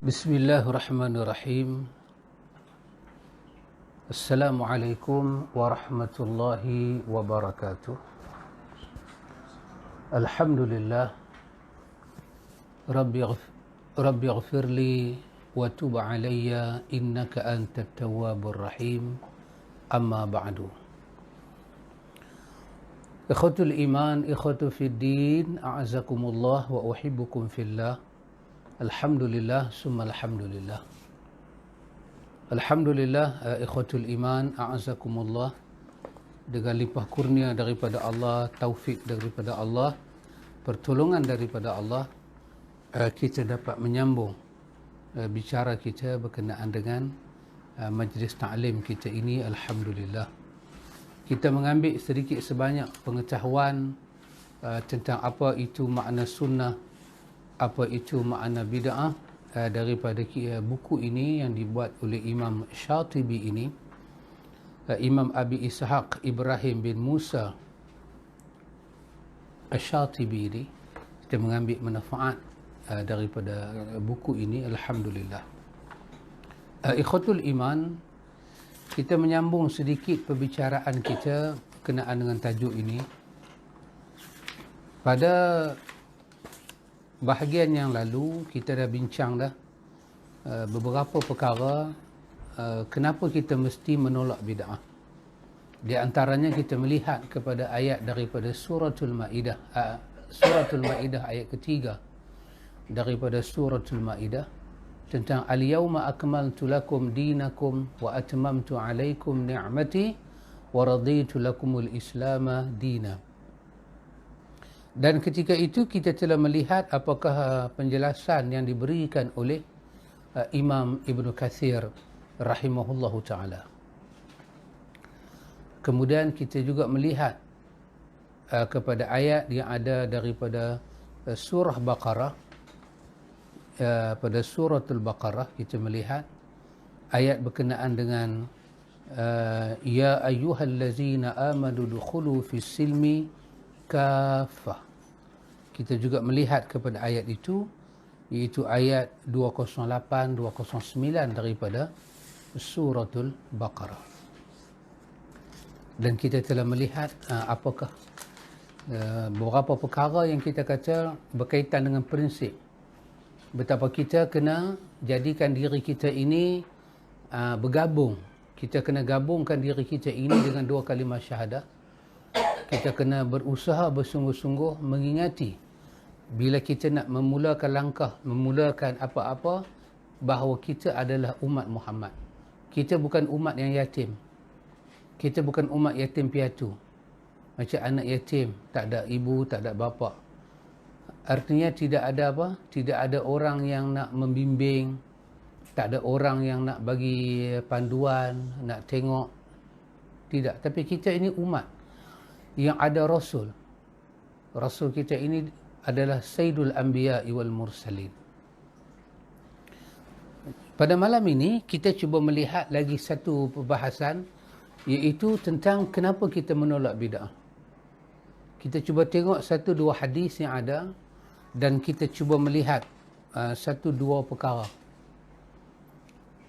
Bismillahirrahmanirrahim. Assalamualaikum warahmatullahi wabarakatuh. Alhamdulillah. Rabbi ighfirli wa tub alayya innaka antat tawwabur rahim. Amma ba'du. Ikhwatul iman, ikhwatu fid din, a'azakumullah wa uhibbukum fillah. Alhamdulillah, summa alhamdulillah. Alhamdulillah, ikhwatul iman, a'azakumullah. Dengan limpah kurnia daripada Allah, taufik daripada Allah, pertolongan daripada Allah, kita dapat menyambung bicara kita berkenaan dengan majlis ta'lim kita ini. Alhamdulillah, kita mengambil sedikit sebanyak pengetahuan tentang apa itu makna sunnah, apa itu makna bid'ah daripada buku ini yang dibuat oleh Imam Syatibi ini, Imam Abi Ishaq Ibrahim bin Musa Syatibi ini. Kita mengambil manfaat daripada buku ini. Alhamdulillah. Ikhwatul iman, kita menyambung sedikit perbicaraan kita berkenaan dengan tajuk ini. Pada bahagian yang lalu kita dah bincang dah beberapa perkara kenapa kita mesti menolak bid'ah. Di antaranya kita melihat kepada ayat daripada suratul Maidah, suratul Maidah ayat ketiga daripada suratul Maidah tentang al-yawma akmaltu lakum dinakum wa atmamtu alaikum ni'mati wa raditu lakumul islama dina. Dan ketika itu kita telah melihat apakah penjelasan yang diberikan oleh Imam Ibn Kathir rahimahullahu ta'ala. Kemudian kita juga melihat kepada ayat yang ada daripada surah Baqarah. Pada suratul Baqarah kita melihat ayat berkenaan dengan ya ayyuhallazina amanu dukhulu fis silmi kafah. Kita juga melihat kepada ayat itu, iaitu ayat 208, 209 daripada suratul Baqarah. Dan kita telah melihat apakah beberapa perkara yang kita kata berkaitan dengan prinsip. Betapa kita kena jadikan diri kita ini bergabung. Kita kena gabungkan diri kita ini dengan dua kalimah syahadah. Kita kena berusaha bersungguh-sungguh mengingati bila kita nak memulakan langkah, memulakan apa-apa, bahawa kita adalah umat Muhammad. Kita bukan umat yang yatim. Kita bukan umat yatim piatu. Macam anak yatim, tak ada ibu, tak ada bapa. Artinya tidak ada apa? Tidak ada orang yang nak membimbing, tak ada orang yang nak bagi panduan, nak tengok. Tidak. Tapi kita ini umat yang ada Rasul. Rasul kita ini adalah Sayyidul Anbiya wal Mursalin. Pada malam ini kita cuba melihat lagi satu perbahasan, iaitu tentang kenapa kita menolak bid'ah. Kita cuba tengok satu dua hadis yang ada dan kita cuba melihat satu dua perkara.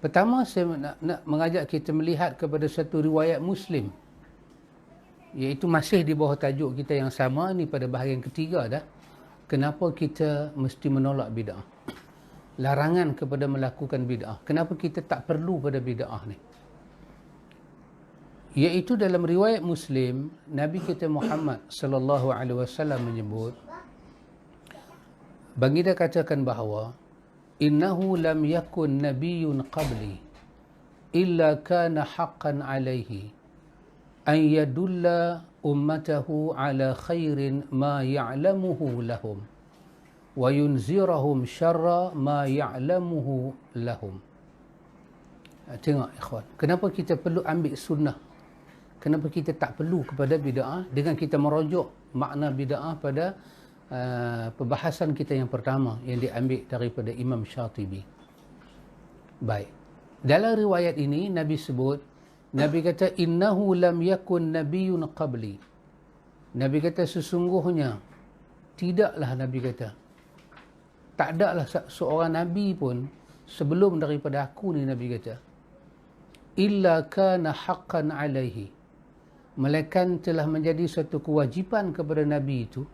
Pertama, saya nak mengajak kita melihat kepada satu riwayat Muslim, iaitu masih di bawah tajuk kita yang sama ni, pada bahagian ketiga dah. Kenapa kita mesti menolak bid'ah? Larangan kepada melakukan bid'ah. Kenapa kita tak perlu pada bid'ah ni? Iaitu dalam riwayat Muslim, Nabi kita Muhammad sallallahu alaihi wasallam menyebut, baginda katakan bahawa innahu lam yakun nabiyyun qabli illa kana haqqan alaihi an yadulla ummatahu ala khairin ma ya'lamuhu lahum wa yunzirahum syarra ma ya'lamuhu lahum. Tengok ikhwan, kenapa kita perlu ambil sunnah? Kenapa kita tak perlu kepada bid'ah? Dengan kita merujuk makna bid'ah pada perbahasan kita yang pertama yang diambil daripada Imam Syatibi. Baik. Dalam riwayat ini Nabi sebut, Nabi kata innahu lam yakun nabiyyun qabli. Nabi kata sesungguhnya tidaklah, Nabi kata tak adalah seorang nabi pun sebelum daripada aku ni, Nabi kata, illa kana haqqan alaihi, melainkan telah menjadi satu kewajipan kepada Nabi itu.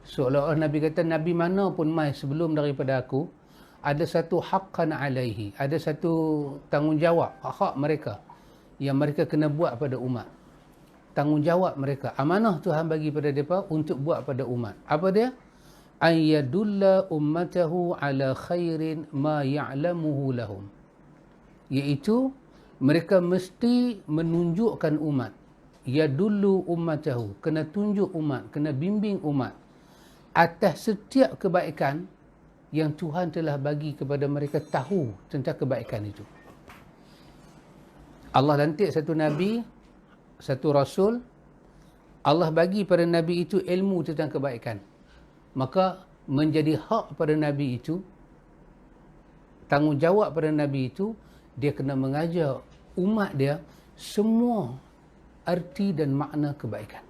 Seolah-olah Nabi kata, Nabi mana pun mai sebelum daripada aku, ada satu haqqan alaihi, ada satu tanggungjawab, hak mereka yang mereka kena buat pada umat. Tanggungjawab mereka, amanah Tuhan bagi pada mereka untuk buat pada umat. Apa dia? Ayyadulla ummatahu ala khairin ma ya'lamuhu lahum, iaitu mereka mesti menunjukkan umat. Yadullu ummatahu, kena tunjuk umat, kena bimbing umat atas setiap kebaikan yang Tuhan telah bagi kepada mereka tahu tentang kebaikan itu. Allah lantik satu Nabi, satu Rasul, Allah bagi pada Nabi itu ilmu tentang kebaikan. Maka menjadi hak pada Nabi itu, tanggungjawab pada Nabi itu, dia kena mengajar umat dia semua arti dan makna kebaikan.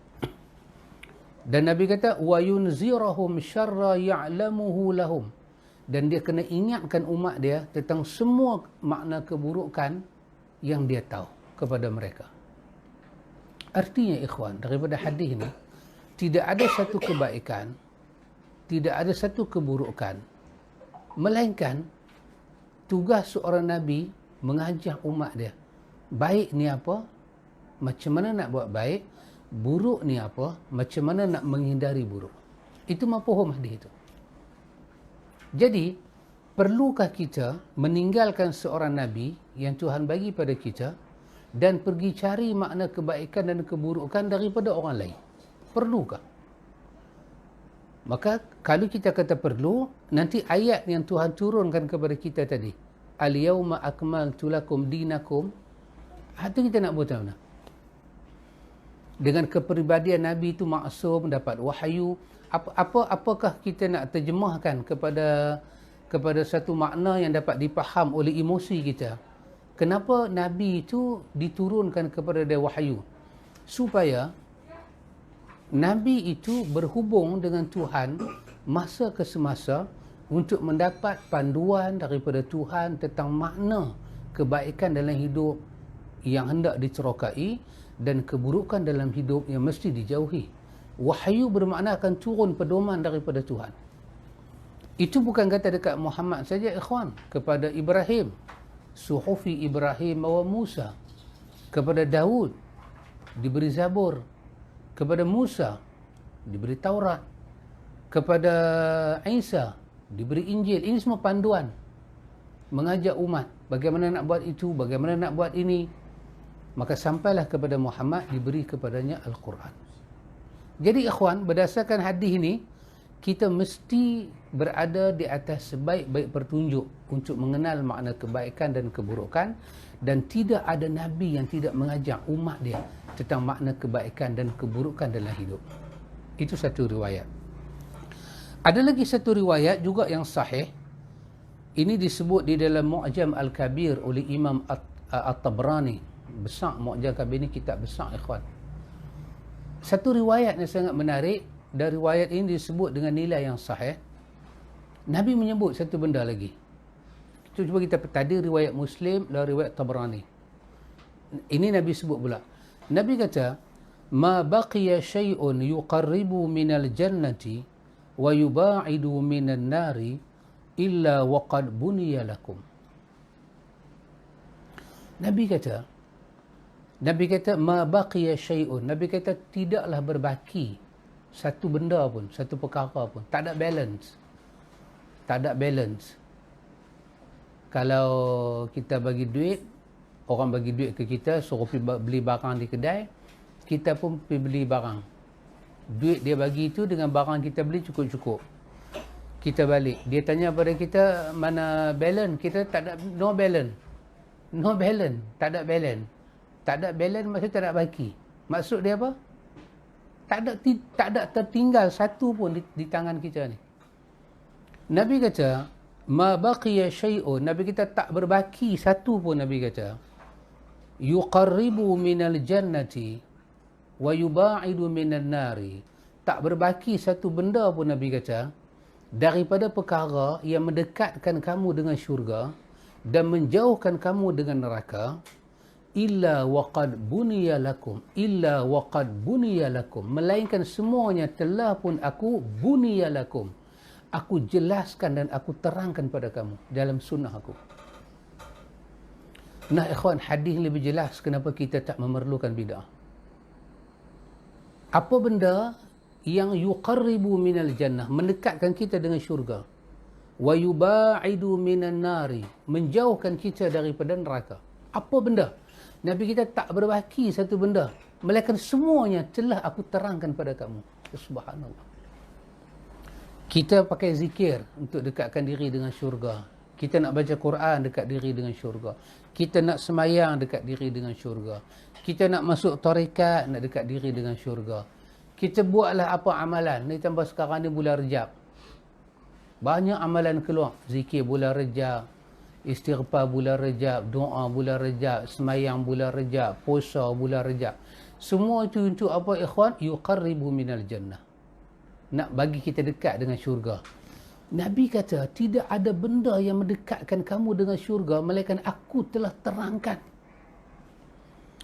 Dan Nabi kata, wa yunzirahum syarra ya'lamuhu lahum, dan dia kena ingatkan umat dia tentang semua makna keburukan yang dia tahu kepada mereka. Artinya ikhwan, daripada hadis ni, tidak ada satu kebaikan, tidak ada satu keburukan, melainkan tugas seorang Nabi mengajar umat dia. Baik ni apa, macam mana nak buat baik. Buruk ni apa, macam mana nak menghindari buruk. Itu mafhum hadis itu. Jadi, perlukah kita meninggalkan seorang Nabi yang Tuhan bagi pada kita dan pergi cari makna kebaikan dan keburukan daripada orang lain? Perlukah? Maka kalau kita kata perlu, nanti ayat yang Tuhan turunkan kepada kita tadi, al-yawma akmaltu lakum dinakum, itu kita nak buat mana? Dengan kepribadian Nabi itu maksum, dapat wahyu, apakah kita nak terjemahkan kepada satu makna yang dapat dipaham oleh emosi kita? Kenapa Nabi itu diturunkan kepada dia wahyu? Supaya Nabi itu berhubung dengan Tuhan masa ke semasa untuk mendapat panduan daripada Tuhan tentang makna kebaikan dalam hidup yang hendak diterokai dan keburukan dalam hidup yang mesti dijauhi. Wahyu bermakna akan turun pedoman daripada Tuhan. Itu bukan kata dekat Muhammad saja ikhwan, kepada Ibrahim, suhufi Ibrahim wa Musa, kepada Daud diberi Zabur, kepada Musa diberi Taurat, kepada Isa diberi Injil. Ini semua panduan mengajak umat bagaimana nak buat itu, bagaimana nak buat ini. Maka sampailah kepada Muhammad, diberi kepadanya Al-Quran. Jadi ikhwan, berdasarkan hadis ini, kita mesti berada di atas sebaik-baik petunjuk untuk mengenal makna kebaikan dan keburukan, dan tidak ada Nabi yang tidak mengajak umat dia tentang makna kebaikan dan keburukan dalam hidup. Itu satu riwayat. Ada lagi satu riwayat juga yang sahih. Ini disebut di dalam Mu'jam Al-Kabir oleh Imam At-Tabrani. Besar Mu'jam Al-Kabir ni kitab besar ikhwan. Satu riwayat yang sangat menarik, dan riwayat ini disebut dengan nilai yang sahih. Nabi menyebut satu benda lagi. Cuba kita tadi riwayat Muslim dan riwayat Tabrani. Ini Nabi sebut pula. Nabi kata, "Ma baqiya syai'un yuqarribu minal jannati wa yuba'idu minan nari illa waqad buniya lakum." Nabi kata, "Ma baqiya syai'un." Nabi kata, tidaklah berbaki satu benda pun, satu perkara pun. Tak ada balance. Tak ada balance. Kalau kita bagi duit, orang bagi duit ke kita, suruh pergi beli barang di kedai, kita pun pergi beli barang. Duit dia bagi itu dengan barang kita beli cukup-cukup. Kita balik. Dia tanya pada kita, mana balance? Kita tak ada, no balance. No balance. Tak ada balance. Tak ada balance maksudnya tak ada baki. Maksud dia apa? Tak ada tertinggal satu pun di tangan kita ni. Nabi kata, ma baqiya syai'un. Nabi kata tak berbaki satu pun. Nabi kata, yuqarribu minal jannati wa yuba'idu minan nari. Tak berbaki satu benda pun Nabi kata daripada perkara yang mendekatkan kamu dengan syurga dan menjauhkan kamu dengan neraka, illa waqad buniya lakum, melainkan semuanya telah pun aku buniya lakum, aku jelaskan dan aku terangkan pada kamu dalam sunnah aku. Nah ikhwan, hadis lebih jelas kenapa kita tak memerlukan bid'ah. Apa benda yang yuqarribu minal jannah, mendekatkan kita dengan syurga, wa yubaidu minan nari, menjauhkan kita daripada neraka. Apa benda? Nabi kita tak berbaki satu benda, melainkan semuanya telah aku terangkan pada kamu. Subhanallah. Kita pakai zikir untuk dekatkan diri dengan syurga. Kita nak baca Quran, dekat diri dengan syurga. Kita nak semayang, dekat diri dengan syurga. Kita nak masuk tarekat, nak dekat diri dengan syurga. Kita buatlah apa amalan. Ni tambah sekarang ni bulan Rejab. Banyak amalan keluar. Zikir bulan Rejab, istighfar bulan Rejab, doa bulan Rejab, semayang bulan Rejab, puasa bulan Rejab. Semua itu untuk apa ikhwan? Yuqarribu minal jannah. Nak bagi kita dekat dengan syurga. Nabi kata, tidak ada benda yang mendekatkan kamu dengan syurga, melainkan aku telah terangkan.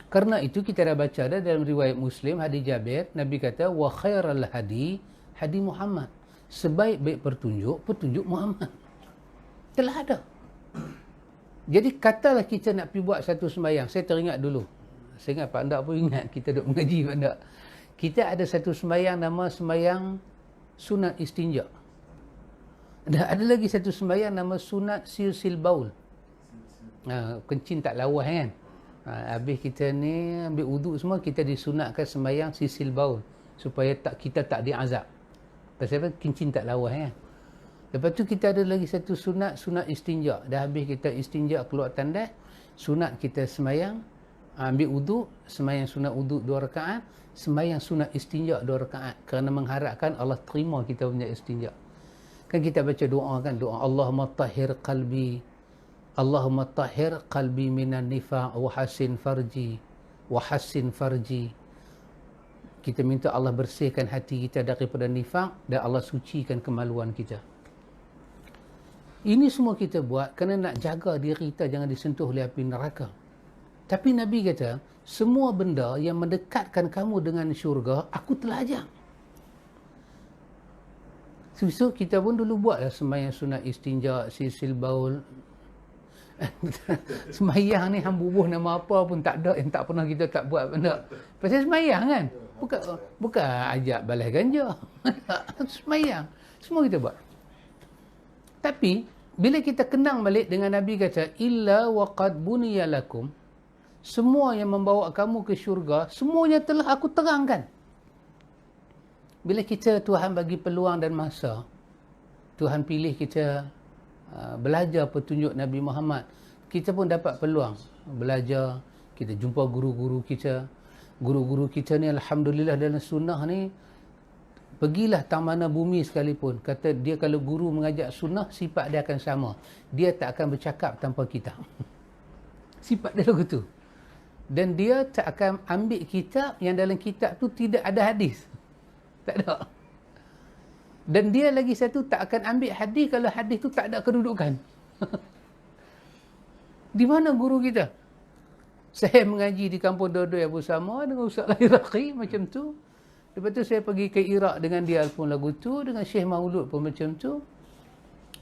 Karena itu kita dah baca dah dalam riwayat Muslim, hadis Jabir, Nabi kata, wa khairal hadi, hadi Muhammad. Sebaik-baik petunjuk Muhammad. Telah ada. Jadi katalah kita nak pergi buat satu sembahyang. Saya teringat dulu. Saya ingat Pak Andak pun ingat kita duk mengaji Pak Andak. Kita ada satu sembahyang nama sembahyang sunat istinja. Dan ada lagi satu sembahyang nama sunat silsil baul. Kencing tak lawas kan. Habis kita ni ambil wuduk semua, kita disunatkan sembahyang silsil baul supaya kita tak diazab. Pasal apa? Kencing tak lawas kan. Lepas tu kita ada lagi satu sunat istinja. Dah habis kita istinja keluar tandas, sunat kita semayang, ambil wuduk, semayang sunat wuduk 2 rakaat, semayang sunat istinja 2 rakaat, kerana mengharapkan Allah terima kita punya istinja. Kan kita baca doa kan, doa Allahumma tahhir qalbi minan nifaq wa hassin farji. Kita minta Allah bersihkan hati kita daripada nifaq dan Allah sucikan kemaluan kita. Ini semua kita buat kerana nak jaga diri kita jangan disentuh oleh api neraka. Tapi Nabi kata, semua benda yang mendekatkan kamu dengan syurga, aku telah ajar. So kita pun dulu buatlah sembahyang sunat istinja, silsil baul. Sembahyang ni hambubuh nama apa pun tak ada, yang tak pernah kita tak buat benda. Pasal sembahyang kan? Bukan ajak balas ganja. Sembahyang. Semua kita buat. Tapi bila kita kenang balik dengan Nabi kata illa waqad buniya lakum, semua yang membawa kamu ke syurga, semuanya telah aku terangkan. Bila kita Tuhan bagi peluang dan masa, Tuhan pilih kita belajar petunjuk Nabi Muhammad, kita pun dapat peluang belajar, kita jumpa guru-guru kita. Guru-guru kita ni alhamdulillah dalam sunnah ni, pergilah tang mana bumi sekalipun, kata dia kalau guru mengajak sunnah, sifat dia akan sama. Dia tak akan bercakap tanpa kitab. Sifat dia lagu tu. Dan dia tak akan ambil kitab yang dalam kitab tu tidak ada hadis. Tak ada. Dan dia lagi satu tak akan ambil hadis kalau hadis tu tak ada kedudukan. Di mana guru kita? Saya mengaji di kampung Dodoi Abu Sama dengan Ustaz Iraqi macam tu. Lepas tu saya pergi ke Iraq dengan dia pun lagu tu, dengan Syekh Maulud pun macam tu.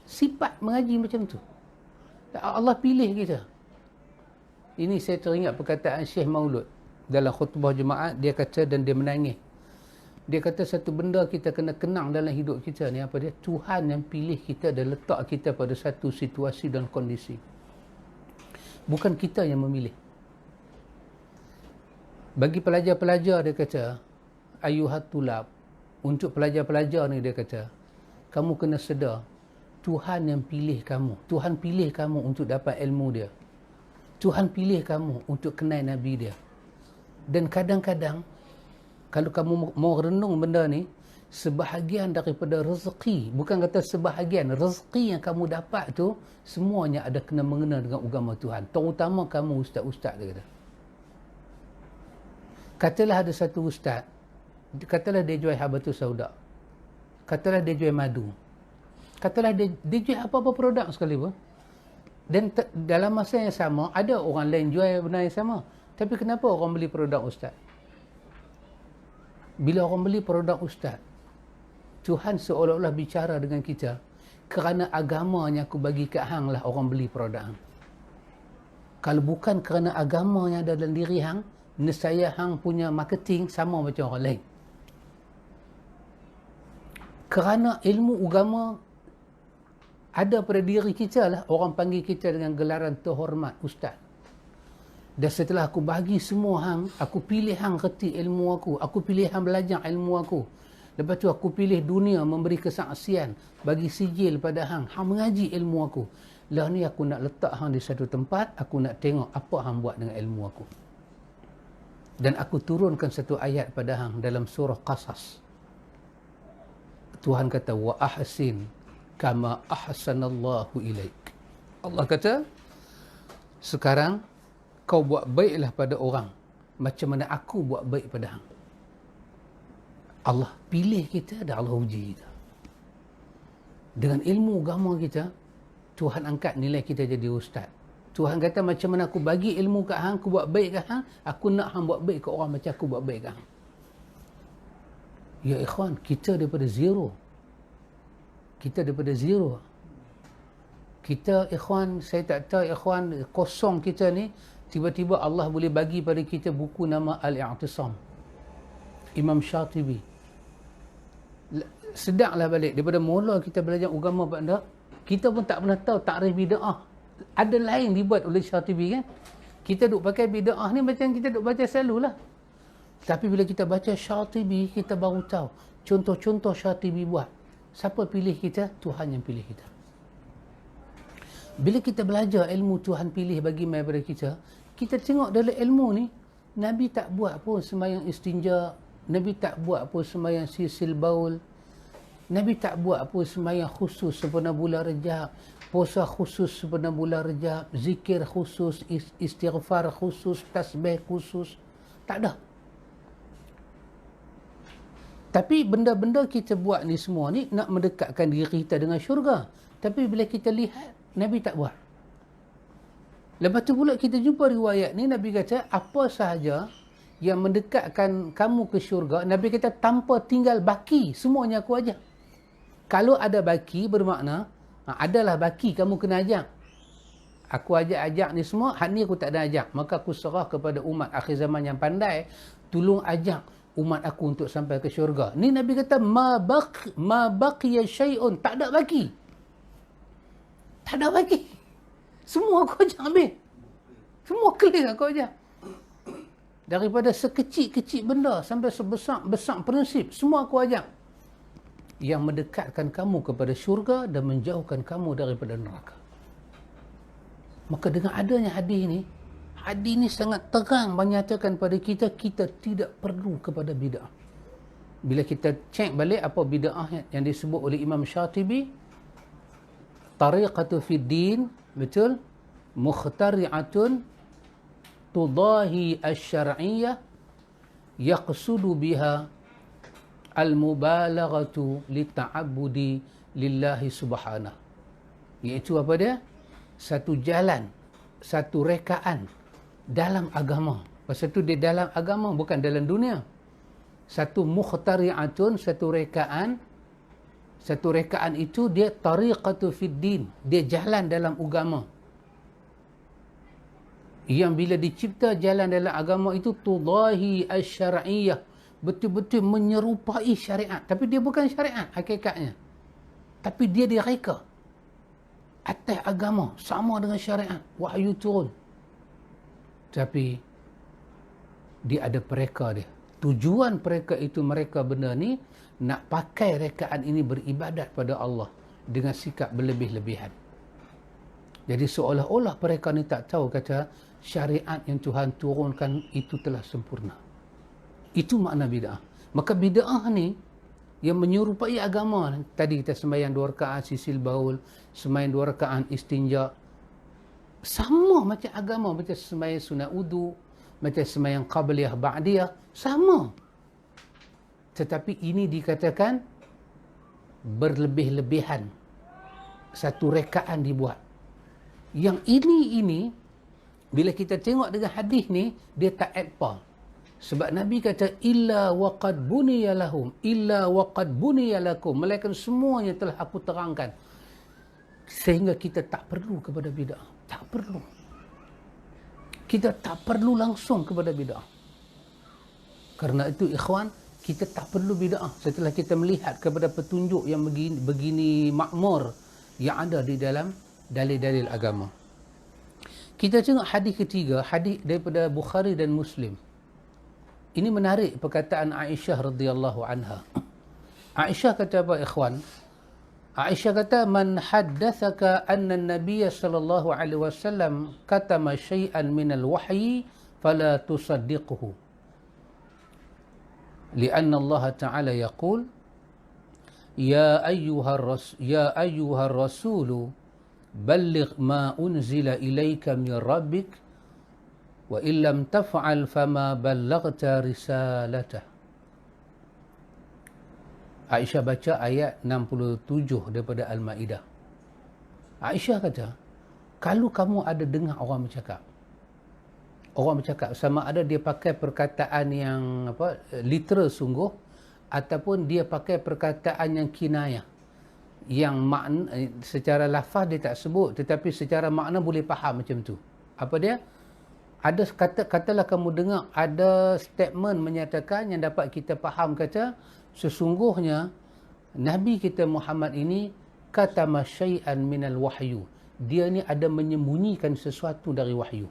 Sifat mengaji macam tu. Allah pilih kita. Ini saya teringat perkataan Syekh Maulud dalam khutbah Jumaat, dia kata dan dia menangis. Dia kata satu benda kita kena kenang dalam hidup kita ni apa dia? Tuhan yang pilih kita dan letak kita pada satu situasi dan kondisi. Bukan kita yang memilih. Bagi pelajar-pelajar dia kata, ayuhat tulab, untuk pelajar-pelajar ni dia kata, kamu kena sedar Tuhan yang pilih kamu. Tuhan pilih kamu untuk dapat ilmu dia. Tuhan pilih kamu untuk kenal Nabi dia. Dan kadang-kadang kalau kamu mau renung benda ni, sebahagian daripada rezeki, bukan kata sebahagian, rezeki yang kamu dapat tu, semuanya ada kena mengena dengan agama Tuhan. Terutama kamu ustaz-ustaz, dia kata. Katalah ada satu ustaz, katalah dia jual habatus sauda, katalah dia jual madu. Katalah dia jual apa-apa produk sekali pun. Dan dalam masa yang sama, ada orang lain jual benda yang sama. Tapi kenapa orang beli produk ustaz? Bila orang beli produk ustaz, Tuhan seolah-olah bicara dengan kita, kerana agamanya aku bagi kat hang lah orang beli produk hang. Kalau bukan kerana agamanya dalam diri hang, nescaya hang punya marketing sama macam orang lain. Kerana ilmu agama ada pada diri kita lah, orang panggil kita dengan gelaran terhormat ustaz. Dan setelah aku bagi semua hang, aku pilih hang reti ilmu aku pilih hang belajar ilmu aku. Lepas tu aku pilih dunia memberi kesaksian, bagi sijil pada hang mengaji ilmu aku. Lah ni aku nak letak hang di satu tempat, aku nak tengok apa hang buat dengan ilmu aku. Dan aku turunkan satu ayat pada hang dalam surah Qasas. Tuhan kata, wa ahsin kama ahsanallahu ilaik. Allah kata, sekarang kau buat baiklah pada orang macam mana aku buat baik pada hang. Allah pilih kita dan Allah uji kita. Dengan ilmu agama kita, Tuhan angkat nilai kita jadi ustaz. Tuhan kata, macam mana aku bagi ilmu kat hang, aku buat baik kat hang, aku nak hang buat baik kat orang macam aku buat baik kat hang. Ya ikhwan, kita daripada zero. Kita ikhwan, saya tak tahu ikhwan, kosong kita ni, tiba-tiba Allah boleh bagi pada kita buku nama Al-I'tisam, Imam Syatibi. Sedaklah balik daripada mula kita belajar agama pada kita pun tak pernah tahu takrif bid'ah ada lain dibuat oleh Syatibi kan. Kita duk pakai bid'ah ni macam kita duk baca selalulah, tapi bila kita baca Syatibi kita baru tahu contoh-contoh Syatibi buat. Siapa pilih kita? Tuhan yang pilih kita. Bila kita belajar ilmu Tuhan pilih bagi mai pada kita, kita tengok dalam ilmu ni, Nabi tak buat pun sembahyang istinja, Nabi tak buat pun sembahyang sisil baul, Nabi tak buat pun sembahyang khusus sempena bulan Rejab, puasa khusus sempena bulan Rejab, zikir khusus, istighfar khusus, tasbih khusus. Tak ada. Tapi benda-benda kita buat ni semua ni nak mendekatkan diri kita dengan syurga. Tapi bila kita lihat, Nabi tak buat. Lepas tu pula kita jumpa riwayat ni, Nabi kata, apa sahaja yang mendekatkan kamu ke syurga, Nabi kata, tanpa tinggal baki, semuanya aku ajak. Kalau ada baki, bermakna, adalah baki, kamu kena ajak. Aku ajak ni semua, hak ni aku tak ada ajak. Maka aku serah kepada umat akhir zaman yang pandai, tolong ajak umat aku untuk sampai ke syurga. Ni Nabi kata, ma baqiya syai'un, tak ada baki. Tak ada baki. Semua aku ajak habis. Semua clear aku ajak. Daripada sekecil-kecil benda sampai sebesar-besar prinsip, semua aku ajak. Yang mendekatkan kamu kepada syurga dan menjauhkan kamu daripada neraka. Maka dengan adanya hadis ni sangat terang menyatakan pada kita, kita tidak perlu kepada bid'ah. Bila kita cek balik apa bid'ah yang disebut oleh Imam Syatibi, tariqatu fid din, betul? Mukhtari'atun tudahi asy-syar'iyyah yaqsudu biha al-mubalaghatu lita'abbudi lillahi subhanahu. Iaitu apa dia? Satu jalan, satu rekaan dalam agama. Pasal tu dia dalam agama, bukan dalam dunia. Satu mukhtari'atun, satu rekaan itu dia tariqatu fid din, dia jalan dalam agama. Yang bila dicipta jalan dalam agama itu tudahi asy-syar'iyyah, betul-betul menyerupai syariat, tapi dia bukan syariat hakikatnya. Tapi dia direka atas agama, sama dengan syariat, wahyu turun. Tapi dia ada pereka dia. Tujuan pereka itu, mereka benda ni nak pakai rekaan ini beribadat pada Allah dengan sikap berlebih-lebihan. Jadi seolah-olah mereka ni tak tahu kata syariat yang Tuhan turunkan itu telah sempurna. Itu makna bid'ah. Maka bid'ah ni yang menyerupai agama. Tadi kita sembahyang 2 rakaat sisil baul, sembahyang 2 rakaat istinja, sama macam agama, macam sembahyang sunat wudu, macam sembahyang qabliyah ba'diyah, sama. Tetapi ini dikatakan berlebih-lebihan satu rekaan dibuat. Yang ini bila kita tengok dengan hadis ni, dia tak add pa. Sebab Nabi kata illa waqad buniya lahum, illa waqad buniya lakum, melainkan semuanya telah aku terangkan. Sehingga kita tak perlu kepada bid'ah. Tak perlu. Kita tak perlu langsung kepada bid'ah. Karena itu ikhwan, kita tak perlu bid'ah setelah kita melihat kepada petunjuk yang begini makmur yang ada di dalam dalil-dalil agama. Kita tengok hadis ketiga, hadis daripada Bukhari dan Muslim. Ini menarik perkataan Aisyah radhiyallahu anha. Aisyah kata apa ikhwan? Aisyah kata, man haddathaka anna an-nabiy sallallahu alaihi wasallam katama syai'an min al-wahyi fala tusaddiqhu. Lianna Allah Ta'ala yaqul ya ayyuhar rasulu balligh ma unzila ilayka min rabbik wa illam taf'al fama ballaghta risalatah. Aisyah baca ayat 67 daripada Al-Maidah. Aisyah kata, kalau kamu ada dengar orang bercakap sama ada dia pakai perkataan yang literal sungguh ataupun dia pakai perkataan yang kinayah, yang makna secara lafaz dia tak sebut tetapi secara makna boleh faham macam tu. Apa dia? Ada katalah kamu dengar ada statement menyatakan yang dapat kita faham, kata sesungguhnya Nabi kita Muhammad ini katama syai'an minal wahyu. Dia ni ada menyembunyikan sesuatu dari wahyu.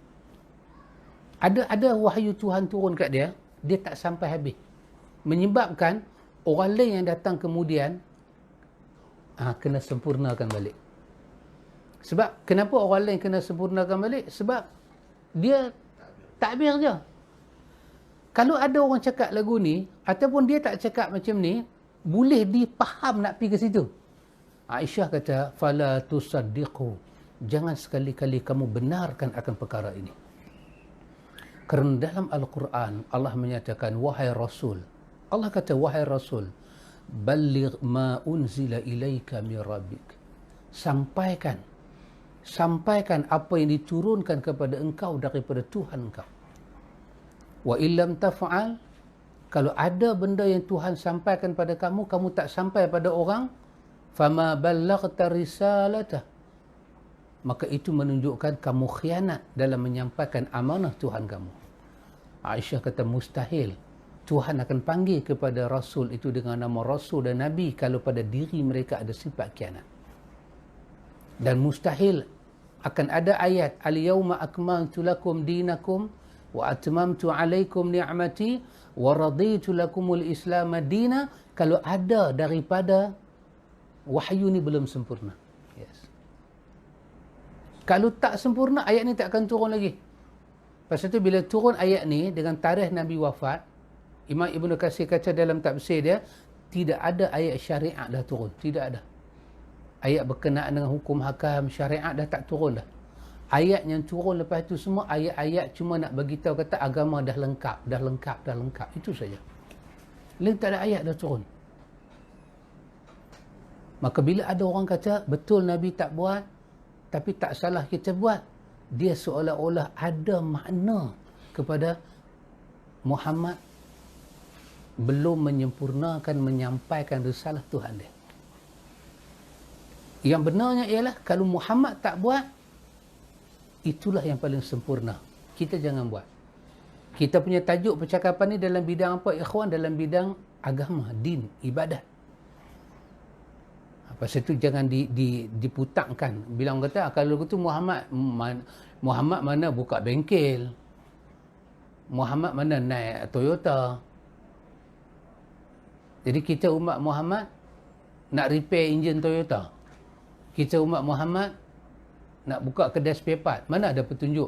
Ada wahyu Tuhan turun kat dia, dia tak sampai habis. Menyebabkan orang lain yang datang kemudian kena sempurnakan balik. Sebab kenapa orang lain kena sempurnakan balik? Sebab dia takbir je. Kalau ada orang cakap lagu ni ataupun dia tak cakap macam ni, boleh dipaham nak pergi ke situ. Aisyah kata, fala tusaddiqu, jangan sekali-kali kamu benarkan akan perkara ini. Kerana dalam Al-Quran Allah menyatakan, wahai Rasul, Allah kata, wahai Rasul, balligh ma unzila ilaika min rabbik. Sampaikan apa yang diturunkan kepada engkau daripada Tuhan engkau. Wa illam taf'al, kalau ada benda yang Tuhan sampaikan pada kamu, kamu tak sampai pada orang, fama ballaghta risalatah, maka itu menunjukkan kamu khianat dalam menyampaikan amanah Tuhan kamu. Aisyah kata, mustahil Tuhan akan panggil kepada Rasul itu dengan nama Rasul dan Nabi kalau pada diri mereka ada sifat khianat. Dan mustahil akan ada ayat, al-yawma akmaltu lakum dinakum wa atmamtu alaikum ni'mati wa raditu lakumul islam madina, kalau ada daripada wahyu ni belum sempurna. Yes. Kalau tak sempurna, ayat ni tak akan turun lagi. Pasal tu bila turun ayat ni dengan tarikh Nabi wafat, Imam Ibn Katsir kata dalam tafsir dia, tidak ada ayat syariat dah turun. Tidak ada. Ayat berkenaan dengan hukum hakam, syariat dah tak turun dah. Ayat yang turun lepas itu semua ayat-ayat cuma nak bagi tahu kata agama dah lengkap, dah lengkap, dah lengkap. Itu saja. Lain tak ada ayat dah turun. Maka bila ada orang kata betul Nabi tak buat, tapi tak salah kita buat, dia seolah-olah ada makna kepada Muhammad belum menyempurnakan menyampaikan risalah Tuhan dia. Yang benarnya ialah kalau Muhammad tak buat, itulah yang paling sempurna. Kita jangan buat. Kita punya tajuk percakapan ni dalam bidang apa ikhwan? Dalam bidang agama, din, ibadat. Pasal itu jangan diputakkan. Bila orang kata, kalau itu Muhammad mana buka bengkel, Muhammad mana naik Toyota. Jadi kita umat Muhammad nak repair enjin Toyota. Kita umat Muhammad nak buka kedai spare part. Mana ada petunjuk?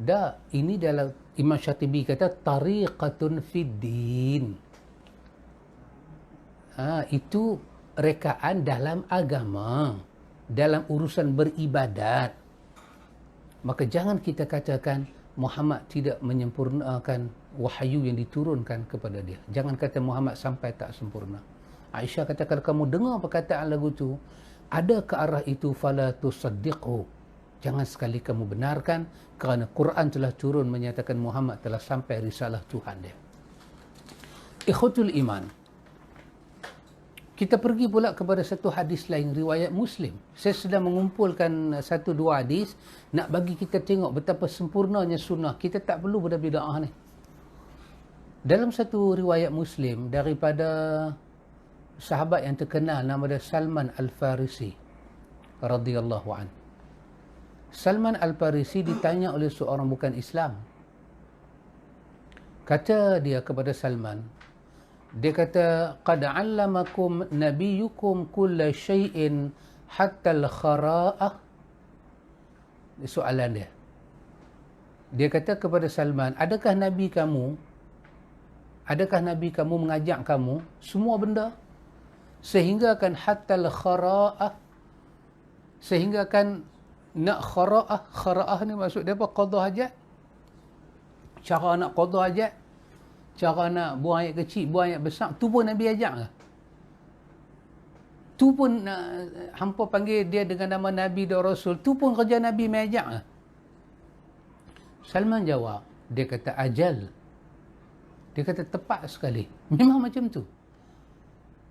Dah, ini dalam Imam Syatibi kata tariqatun fid din. Itu rekaan dalam agama, dalam urusan beribadat. Maka jangan kita katakan Muhammad tidak menyempurnakan wahyu yang diturunkan kepada dia. Jangan kata Muhammad sampai tak sempurna. Aisyah kata, kalau kamu dengar perkataan lagu tu, ada ke arah itu, fala tusaddiqhu, jangan sekali kamu benarkan, kerana Quran telah turun menyatakan Muhammad telah sampai risalah Tuhan dia. Ikhwatul iman, kita pergi pula kepada satu hadis lain, riwayat Muslim. Saya sedang mengumpulkan satu dua hadis nak bagi kita tengok betapa sempurnanya sunnah. Kita tak perlu pada bid'ah ni. Dalam satu riwayat Muslim daripada sahabat yang terkenal nama dia Salman Al-Farisi radhiyallahu an. Salman Al-Farisi ditanya oleh seorang bukan Islam. Kata dia kepada Salman, dia kata, qad 'allamakum nabiyyukum kulla syai'in hatta al-khara'ah. Soalan dia. Dia kata kepada Salman, adakah Nabi kamu mengajak kamu semua benda sehingga kan hatta al-khara'ah, sehingga kan nak khara'ah ni maksud dia apa? Qada hajat. Cara nak qada hajat, cara nak buang air kecil, buang air besar, tu pun Nabi ajak ke? Tu pun hampa panggil dia dengan nama Nabi dan Rasul, tu pun kerja Nabi mai ajak ke? Salman jawab, dia kata ajal. Dia kata tepat sekali. Memang macam tu.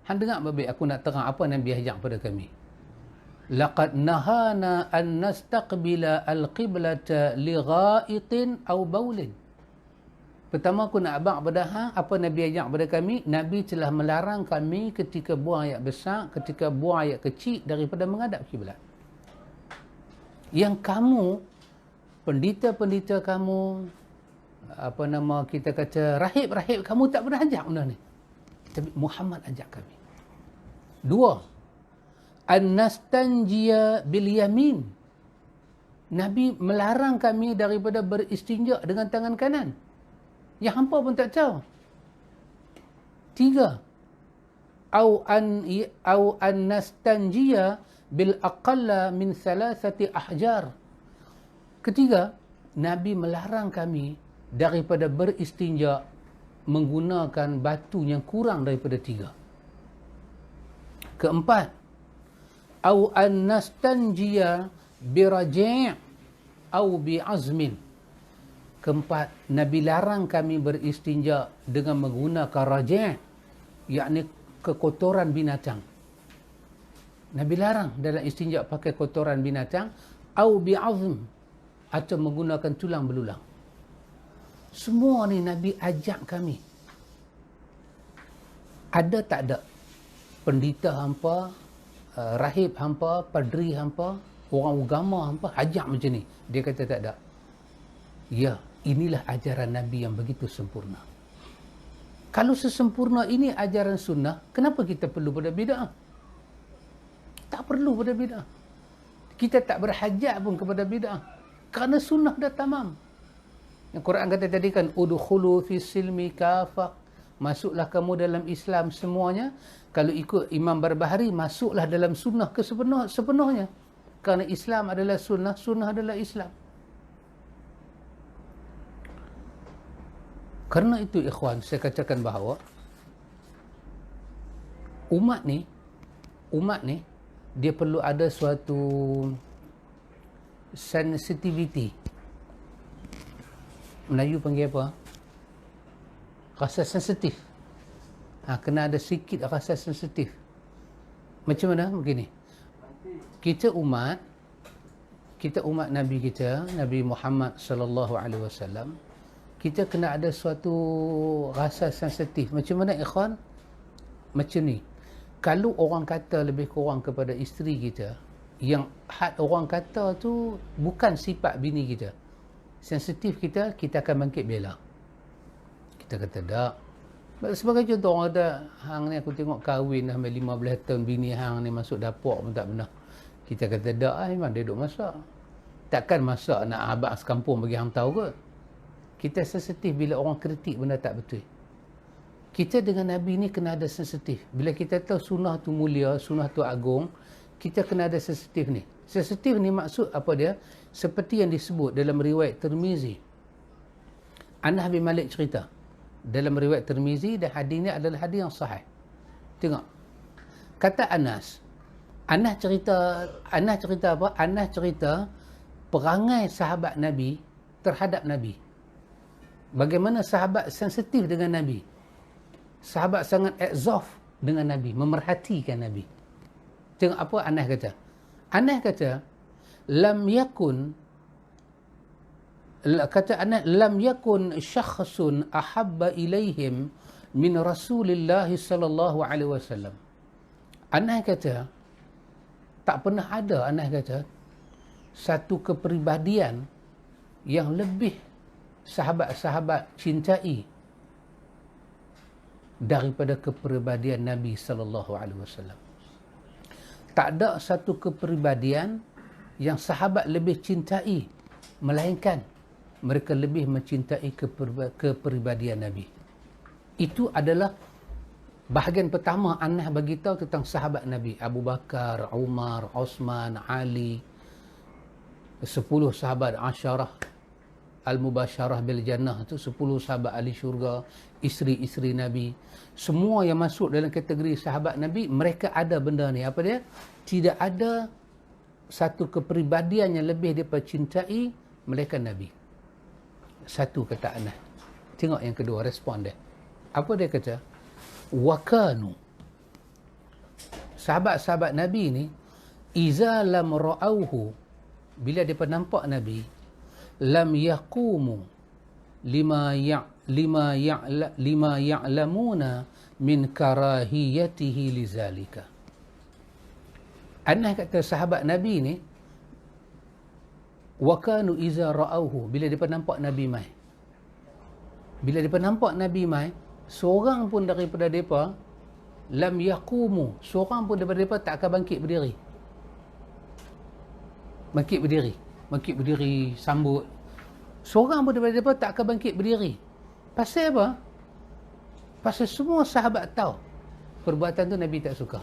Hang dengar baik aku nak terang apa Nabi ajak pada kami. Laqad nahana an nastaqbila al-qiblata li gha'itin aw baulin. Pertama aku nak abang pada hang, apa Nabi ajak pada kami? Nabi telah melarang kami ketika buang air besar, ketika buang air kecil daripada menghadap kiblat. Yang kamu, pendeta-pendeta kamu, apa nama kita kata, rahib-rahib kamu tak pernah ajak benda ni. Tapi Muhammad ajak kami. Dua, an-nastanjiya bil yamin. Nabi melarang kami daripada beristinja dengan tangan kanan. Yang hampa pun tak tahu. Tiga, au an nastanjiya bil aqalla min thalathati ahjar. Ketiga, Nabi melarang kami daripada beristinja menggunakan batu yang kurang daripada 3. Keempat, au an nastanjiya bi raji' au bi azmin. Keempat, Nabi larang kami beristinja dengan menggunakan raji', yakni kekotoran binatang. Nabi larang dalam istinja pakai kotoran binatang, au bi'azm, atau menggunakan tulang belulang. Semua ni Nabi ajak kami. Ada tak ada pendeta hampa, rahib hampa, padri hampa, orang agama hampa ajak macam ni? Dia kata tak ada. Ya, inilah ajaran Nabi yang begitu sempurna. Kalau sesempurna ini ajaran sunnah, kenapa kita perlu pada bid'ah? Tak perlu pada bid'ah. Kita tak berhajat pun kepada bid'ah. Kerana sunnah dah tamam. Yang Quran kata tadi kan, udkhulu fis silmi kafah. Masuklah kamu dalam Islam semuanya. Kalau ikut Imam Barbahari, masuklah dalam sunnah sepenuhnya. Kerana Islam adalah sunnah, sunnah adalah Islam. Karena itu ikhwan, saya katakan bahawa umat ni dia perlu ada suatu sensitivity. Melayu panggil apa? Rasa sensitif. Kena ada sikit rasa sensitif. Macam mana? Begini. Kita umat Nabi kita, Nabi Muhammad sallallahu alaihi wasallam, kita kena ada suatu rasa sensitif. Macam mana ikhwan? Macam ni. Kalau orang kata lebih kurang kepada isteri kita, yang had orang kata tu bukan sifat bini kita, sensitif kita akan bangkit bela. Kita kata tak. Sebagai contoh, orang kata, hang ni aku tengok kahwin dah sampai 15 tahun, bini hang ni masuk dapur pun tak pernah. Kita kata tak, memang dia duduk masak. Takkan masak nak abang sekampung bagi hang tahu kot. Kita sensitif bila orang kritik benda tak betul. Kita dengan Nabi ni kena ada sensitif. Bila kita tahu sunnah tu mulia, sunnah tu agung, kita kena ada sensitif ni. Sensitif ni maksud apa dia? Seperti yang disebut dalam riwayat Tirmizi. Anas bin Malik cerita. Dalam riwayat Tirmizi, dan hadis ni adalah hadis yang sahih. Tengok. Kata Anas, Anas cerita apa? Anas cerita perangai sahabat Nabi terhadap Nabi. Bagaimana sahabat sensitif dengan Nabi. Sahabat sangat exhaust dengan Nabi, memerhatikan Nabi. Tengok apa Anas kata. Anas kata, lam yakun syakhsun ahabba ilaihim min Rasulillah sallallahu alaihi wasallam. Anas kata, tak pernah ada, Anas kata, satu kepribadian yang lebih sahabat-sahabat cintai daripada kepribadian Nabi sallallahu alaihi wasallam. Tak ada satu kepribadian yang sahabat lebih cintai, melainkan mereka lebih mencintai kepribadian Nabi. Itu adalah bahagian pertama Anas bagi tahu tentang sahabat Nabi. Abu Bakar, Umar, Osman, Ali, 10 sahabat Asyarah Al-Mubasyarah bil Jannah, itu 10 sahabat ahli syurga, isteri-isteri Nabi. Semua yang masuk dalam kategori sahabat Nabi, mereka ada benda ni. Apa dia? Tidak ada satu kepribadian yang lebih mereka cintai melainkan Nabi. Satu kata Anas. Tengok yang kedua, respon dia. Apa dia kata? Wakanu. Sahabat-sahabat Nabi ni, iza lam ra'auhu, bila mereka nampak Nabi, lam yaqumu lima ya'lamuna min karahiyatihi lizalika. Anas kata sahabat Nabi ni, wa kanu iza ra'auhu, bila depa nampak Nabi mai. Bila depa nampak Nabi mai, seorang pun daripada depa lam yaqumu, seorang pun daripada depa tak akan bangkit berdiri. Bangkit berdiri, sambut. Seorang pun daripada mereka tak akan bangkit berdiri. Pasal apa? Pasal semua sahabat tahu perbuatan tu Nabi tak suka.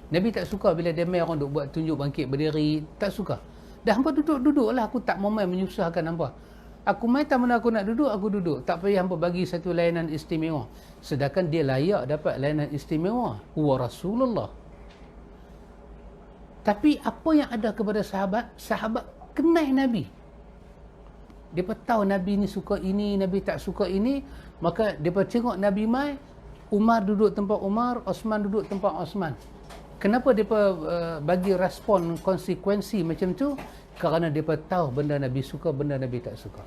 Nabi tak suka bila dia mai orang duk buat tunjuk bangkit berdiri, tak suka. Dah hampa duduk-duduklah, aku tak mau main menyusahkan hampa. Aku main tak mana aku nak duduk, aku duduk. Tak payah hampa bagi satu layanan istimewa. Sedangkan dia layak dapat layanan istimewa. Huwa Rasulullah. Tapi apa yang ada kepada sahabat? Sahabat kenal Nabi. Dia tahu Nabi ni suka ini, Nabi tak suka ini. Maka dia tengok Nabi mai, Umar duduk tempat Umar, Osman duduk tempat Osman. Kenapa dia bagi respon konsekuensi macam tu? Kerana dia tahu benda Nabi suka, benda Nabi tak suka.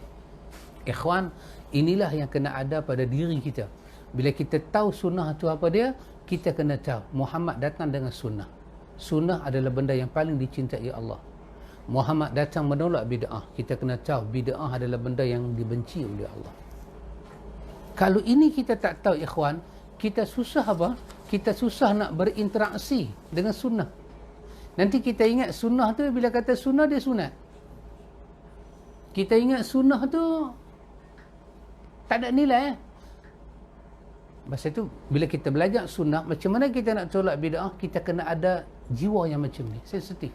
Ikhwan, inilah yang kena ada pada diri kita. Bila kita tahu sunnah tu apa dia, kita kena tahu Muhammad datang dengan sunnah. Sunnah adalah benda yang paling dicintai Allah. Muhammad datang menolak bid'ah. Kita kena tahu bid'ah adalah benda yang dibenci oleh Allah. Kalau ini kita tak tahu, ikhwan, kita susah apa? Kita susah nak berinteraksi dengan sunnah. Nanti kita ingat sunnah tu, bila kata sunnah, dia sunat. Kita ingat sunnah tu tak ada nilai. Masa tu, bila kita belajar sunnah, macam mana kita nak tolak bid'ah, kita kena ada jiwa yang macam ni, sensitif.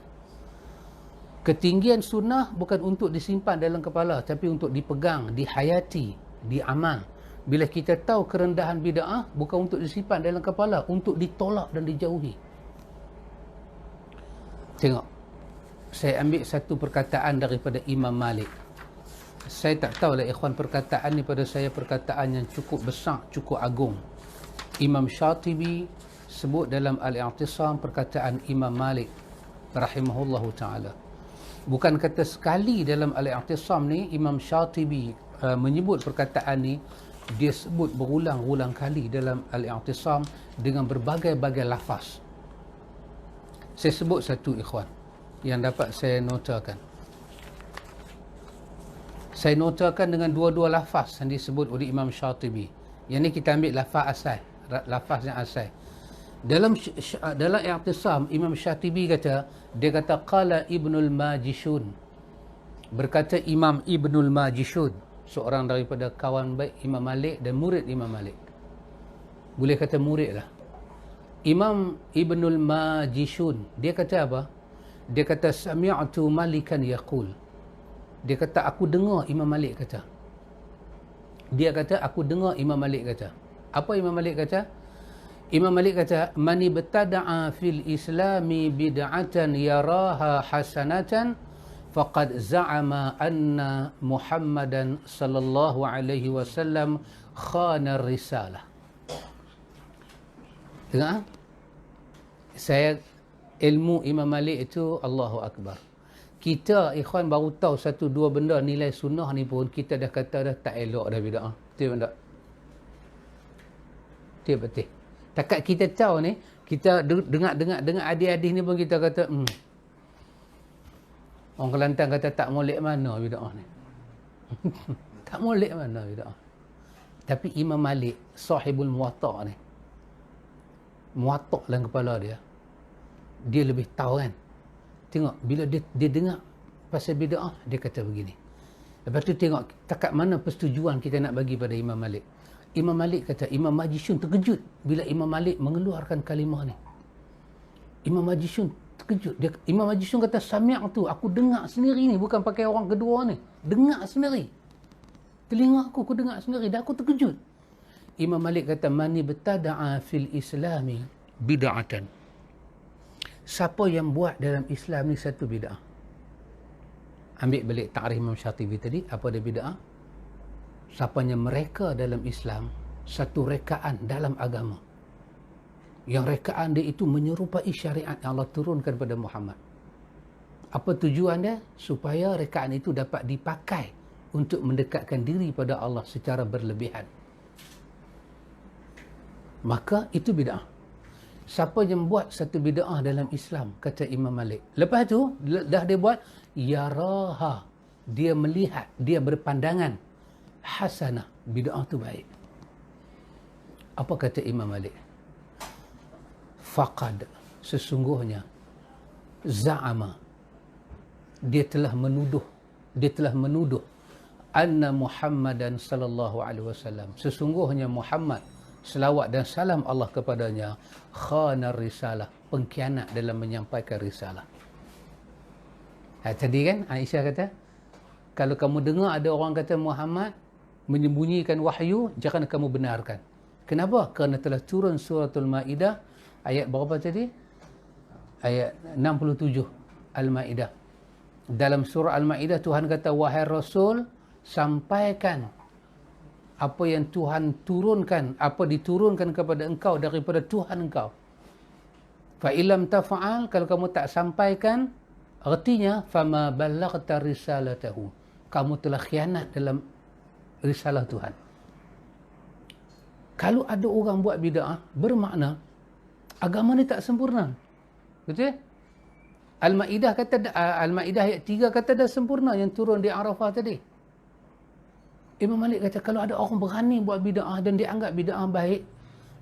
Ketinggian sunnah bukan untuk disimpan dalam kepala, tapi untuk dipegang, dihayati, diamal. Bila kita tahu kerendahan bid'ah, bukan untuk disimpan dalam kepala, untuk ditolak dan dijauhi. Tengok, saya ambil satu perkataan daripada Imam Malik. Saya tak tahulah ikhwan, perkataan ni pada saya perkataan yang cukup besar, cukup agung. Imam Syatibi sebut dalam Al-I'tisam perkataan Imam Malik rahimahullahu ta'ala. Bukan kata sekali dalam Al-I'tisam ni Imam Syatibi menyebut perkataan ni, dia sebut berulang-ulang kali dalam Al-I'tisam dengan berbagai-bagai lafaz. Saya sebut satu, ikhwan, yang dapat saya notakan. Saya notakan dengan dua-dua lafaz yang disebut oleh Imam Syatibi. Yang ni kita ambil lafaz asal, lafaz yang asal. Dalam I'tisam, Imam Syatibi kata, dia kata qala Ibnul Majishun. Berkata Imam Ibnul Majishun, seorang daripada kawan baik Imam Malik dan murid Imam Malik. Boleh kata murid lah. Imam Ibnul Majishun, dia kata apa? Dia kata sami'tu Malikan yaqul. Dia kata aku dengar Imam Malik kata. Dia kata aku dengar Imam Malik kata. Apa Imam Malik kata? Imam Malik kata, "Man ibtada'a fil islami bid'atan yaraha hasanatan faqad za'ama anna Muhammadan sallallahu alaihi wasallam khana risalah." Dengar? Saya ilmu Imam Malik itu Allahu Akbar. Kita ikhwan baru tahu satu dua benda nilai sunnah ni pun kita dah kata dah tak elok dah bid'ah. Betul tak? Betul. Takat kita tahu ni, kita dengar adik-adik ni pun kita kata, orang Kelantan kata tak molek mana bid'ah ni. Tak molek mana bid'ah. Tapi Imam Malik, sahibul Muwatta' ni, Muwatta' dalam kepala dia, dia lebih tahu kan. Tengok, bila dia dengar pasal bid'ah, dia kata begini. Lepas tu tengok, takat mana persetujuan kita nak bagi pada Imam Malik. Imam Malik kata, Imam Majishun terkejut bila Imam Malik mengeluarkan kalimah ni. Imam Majishun terkejut. Imam Majishun kata, sami'tu, aku dengar sendiri ni, bukan pakai orang kedua ni. Dengar sendiri. Telinga aku dengar sendiri, dah aku terkejut. Imam Malik kata, "Man ibtada'a fil islami bid'atan." Siapa yang buat dalam Islam ni satu bid'ah. Ambil balik takrif Imam Syatibi tadi, apa dia bid'ah? Siapanya mereka dalam Islam satu rekaan dalam agama. Yang rekaan dia itu menyerupai syariat yang Allah turunkan pada Muhammad. Apa tujuan dia? Supaya rekaan itu dapat dipakai untuk mendekatkan diri pada Allah secara berlebihan. Maka itu bid'ah. Siapa yang buat satu bid'ah dalam Islam, kata Imam Malik. Lepas tu, dah dia buat, yaraha. Dia melihat, dia berpandangan. Hasanah, bid'ah tu baik. Apa kata Imam Malik? Faqad, sesungguhnya, za'ama, dia telah menuduh anna Muhammadan sallallahu alaihi wasallam, sesungguhnya Muhammad, selawat dan salam Allah kepadanya, khana risalah, pengkhianat dalam menyampaikan risalah. Tadi kan Aisyah kata, kalau kamu dengar ada orang kata Muhammad menyembunyikan wahyu, jangan kamu benarkan. Kenapa? Kerana telah turun suratul Maidah, ayat berapa tadi? Ayat 67 Al-Maidah. Dalam surah Al-Maidah Tuhan kata, wahai Rasul, sampaikan apa yang Tuhan turunkan, apa diturunkan kepada engkau daripada Tuhan engkau. Fa illam taf'al, kalau kamu tak sampaikan, artinya fama ballaghta risalatahu, kamu telah khianat dalam risalah Tuhan. Kalau ada orang buat bid'ah, bermakna agama ni tak sempurna. Betul? Al-Maidah kata, Al-Maidah ayat 3 kata dah sempurna yang turun di Arafah tadi. Imam Malik kata, kalau ada orang berani buat bid'ah dan dia anggap bid'ah baik,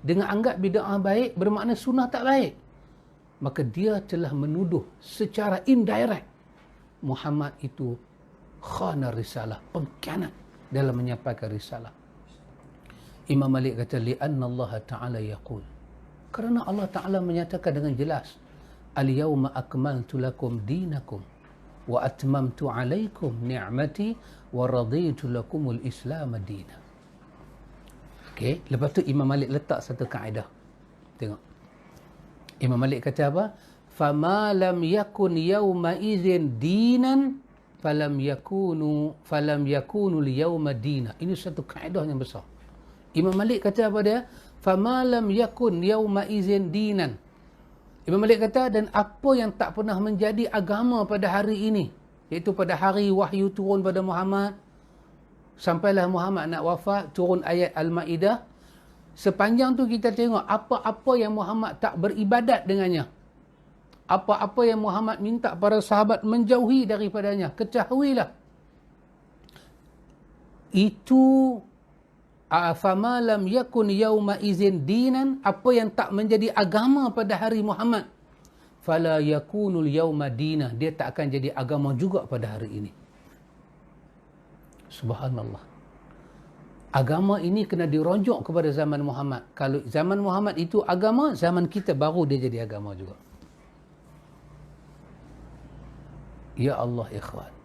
dengan anggap bid'ah baik bermakna sunnah tak baik, maka dia telah menuduh secara indirect Muhammad itu khana risalah, pengkhianat dalam menyampaikan risalah. Imam Malik kata, li'anna Allah Ta'ala yaqul, kerana Allah Ta'ala menyatakan dengan jelas, al-yawma akmaltu lakum dinakum wa atmamtu alaikum ni'mati wa raditu lakumul islam dina. Okey, lepas tu Imam Malik letak satu kaedah. Tengok. Imam Malik kata apa? Fama lam yakun yawma idzin dinan falam yakunu liyawma dina. Ini satu kaedah yang besar. Imam Malik kata apa dia? Fama lam yakun yawma idzin dinan. Imam Malik kata, dan apa yang tak pernah menjadi agama pada hari ini, iaitu pada hari wahyu turun pada Muhammad, sampailah Muhammad nak wafat, turun ayat Al-Maidah, sepanjang tu kita tengok apa-apa yang Muhammad tak beribadat dengannya, apa-apa yang Muhammad minta para sahabat menjauhi daripadanya, ketahuilah itu fama lam yakun yauma izin dinan, apa yang tak menjadi agama pada hari Muhammad, fala yakunul yauma dina, dia tak akan jadi agama juga pada hari ini. Subhanallah. Agama ini kena dirujuk kepada zaman Muhammad. Kalau zaman Muhammad itu agama, zaman kita baru dia jadi agama juga. Ya Allah, ikhwan.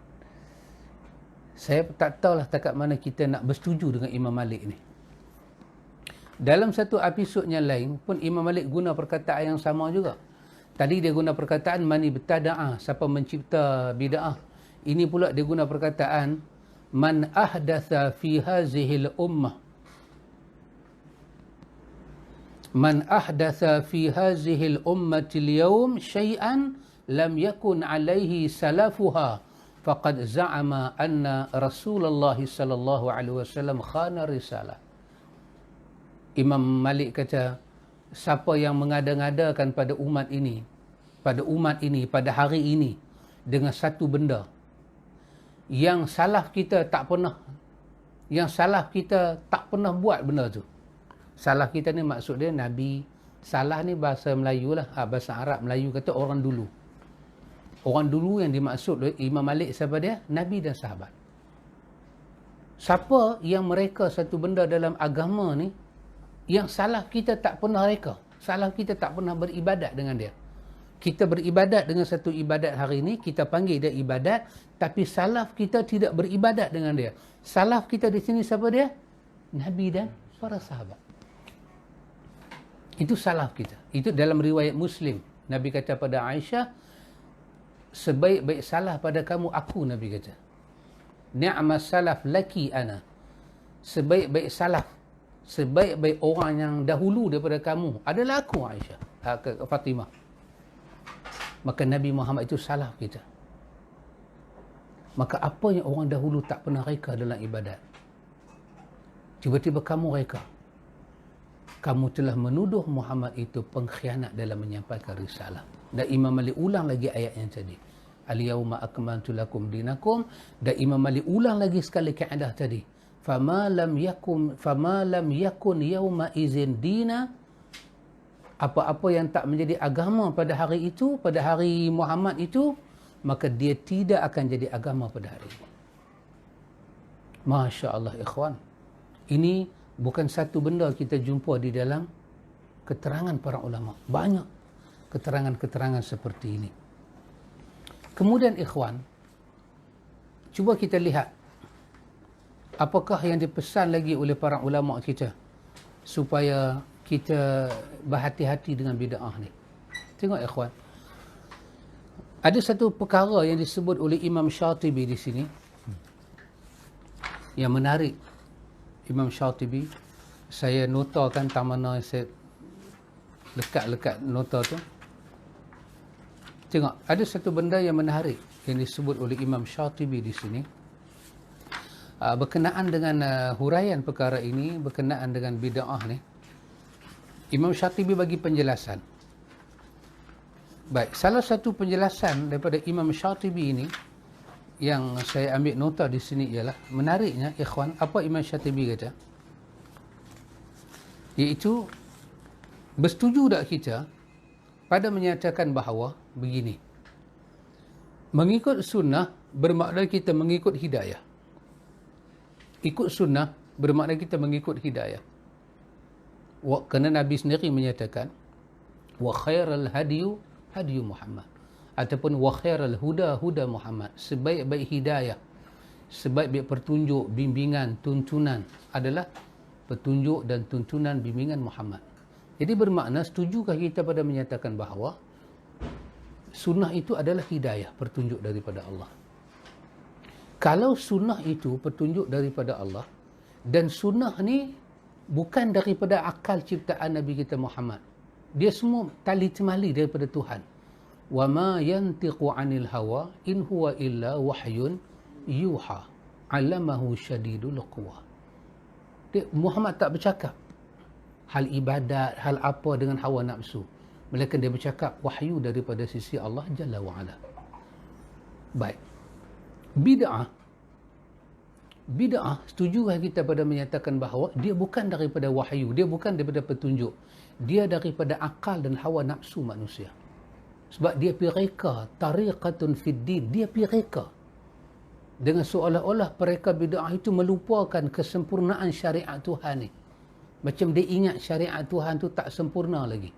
Saya tak tahulah takat mana kita nak bersetuju dengan Imam Malik ni. Dalam satu episod yang lain pun Imam Malik guna perkataan yang sama juga. Tadi dia guna perkataan man ibtada'a, siapa mencipta bid'ah. Ini pula dia guna perkataan man ahdatha fi hazihil ummah. Man ahdatha fi hazihil ummati al-yawm syai'an lam yakun alaihi salafuha faqad za'ama anna Rasulullah sallallahu alaihi wasallam khana risalah. Imam Malik kata, siapa yang mengada-ngadakan pada umat ini, pada hari ini dengan satu benda yang salaf kita tak pernah buat benda tu. Salaf kita ni maksud dia Nabi. Salah ni bahasa Melayu lah, bahasa Arab Melayu kata orang dulu. Orang dulu yang dimaksud Imam Malik siapa dia? Nabi dan sahabat. Siapa yang mereka satu benda dalam agama ni yang salaf kita tak pernah reka. Salaf kita tak pernah beribadat dengan dia. Kita beribadat dengan satu ibadat hari ini, kita panggil dia ibadat, tapi salaf kita tidak beribadat dengan dia. Salaf kita di sini siapa dia? Nabi dan para sahabat. Itu salaf kita. Itu dalam riwayat Muslim. Nabi kata pada Aisyah, sebaik-baik salaf pada kamu aku, Nabi kata. Ni'mas salaf laki ana. Sebaik-baik salaf, sebaik-baik orang yang dahulu daripada kamu adalah aku, Aisyah, Fatimah. Maka Nabi Muhammad itu salaf kita. Maka apa yang orang dahulu tak pernah reka dalam ibadat, tiba-tiba kamu reka. Kamu telah menuduh Muhammad itu pengkhianat dalam menyampaikan risalah. Dan Imam Malik ulang lagi ayat yang tadi. Al-yawma akmaltu lakum dinakum. Dan Imam Malik ulang lagi sekali kaedah tadi. Fama lam yakun yawma izin dina. Apa-apa yang tak menjadi agama pada hari itu, pada hari Muhammad itu, maka dia tidak akan jadi agama pada hari ini. Masya Allah ikhwan. Ini bukan satu benda kita jumpa di dalam keterangan para ulama. Banyak keterangan-keterangan seperti ini. Kemudian ikhwan, cuba kita lihat apakah yang dipesan lagi oleh para ulama kita supaya kita berhati-hati dengan bid'ah ni. Tengok ikhwan. Ada satu perkara yang disebut oleh Imam Syatibi di sini yang menarik. Imam Syatibi, saya notakan tak mana saya lekat nota tu. Tengok, ada satu benda yang menarik yang disebut oleh Imam Syatibi di sini. Berkenaan dengan huraian perkara ini, berkenaan dengan bid'ah ni. Imam Syatibi bagi penjelasan. Baik, salah satu penjelasan daripada Imam Syatibi ini yang saya ambil nota di sini ialah, menariknya ikhwan, apa Imam Syatibi kata? Iaitu, bersetuju tak kita pada menyatakan bahawa begini. Mengikut sunnah bermakna kita mengikut hidayah. Ikut sunnah bermakna kita mengikut hidayah. Kerana Nabi sendiri menyatakan wa khairal hadiyu hadiyu Muhammad, ataupun wa khairal huda huda Muhammad. Sebaik-baik hidayah, sebaik-baik pertunjuk, bimbingan, tuntunan adalah petunjuk dan tuntunan bimbingan Muhammad. Jadi bermakna, setujukah kita pada menyatakan bahawa sunnah itu adalah hidayah, petunjuk daripada Allah? Kalau sunnah itu petunjuk daripada Allah, dan sunnah ni bukan daripada akal ciptaan Nabi kita Muhammad, dia semua tali temali daripada Tuhan. Wa ma yantiqu 'anil hawa in huwa illa wahyun yuha 'allamahu syadidul quwa. Muhammad tak bercakap hal ibadat, hal apa dengan hawa nafsu, melainkan dia bercakap wahyu daripada sisi Allah Jalla wa Ala. Baik. Bid'ah, setujukah kita pada menyatakan bahawa dia bukan daripada wahyu, dia bukan daripada petunjuk, dia daripada akal dan hawa nafsu manusia. Sebab dia pireka, tariqatun fid din, dia pireka. Dengan seolah-olah mereka bid'ah itu melupakan kesempurnaan syariat Tuhan ni. Macam dia ingat syariat Tuhan tu tak sempurna lagi.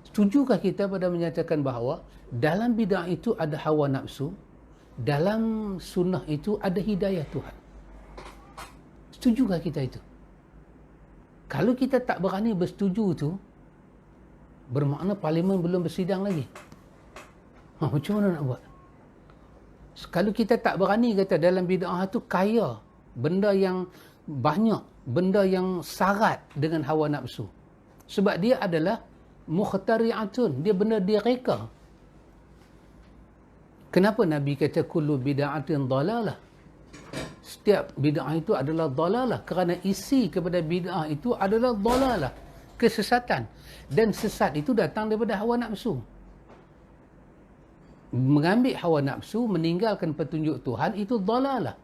Setujukah kita pada menyatakan bahawa dalam bid'ah itu ada hawa nafsu, dalam sunnah itu ada hidayah Tuhan? Setujukah kita itu? Kalau kita tak berani bersetuju tu, bermakna parlimen belum bersidang lagi. Macam mana nak buat? Kalau kita tak berani kata dalam bid'ah tu kaya, benda yang banyak, benda yang syarat dengan hawa nafsu. Sebab dia adalah mukhtari'atun, dia benda dia reka. Kenapa Nabi kata kullu bid'atin dalalah? Setiap bid'ah itu adalah dalalah, kerana isi kepada bid'ah itu adalah dalalah, kesesatan. Dan sesat itu datang daripada hawa nafsu. Mengambil hawa nafsu, meninggalkan petunjuk Tuhan, itu dalalah.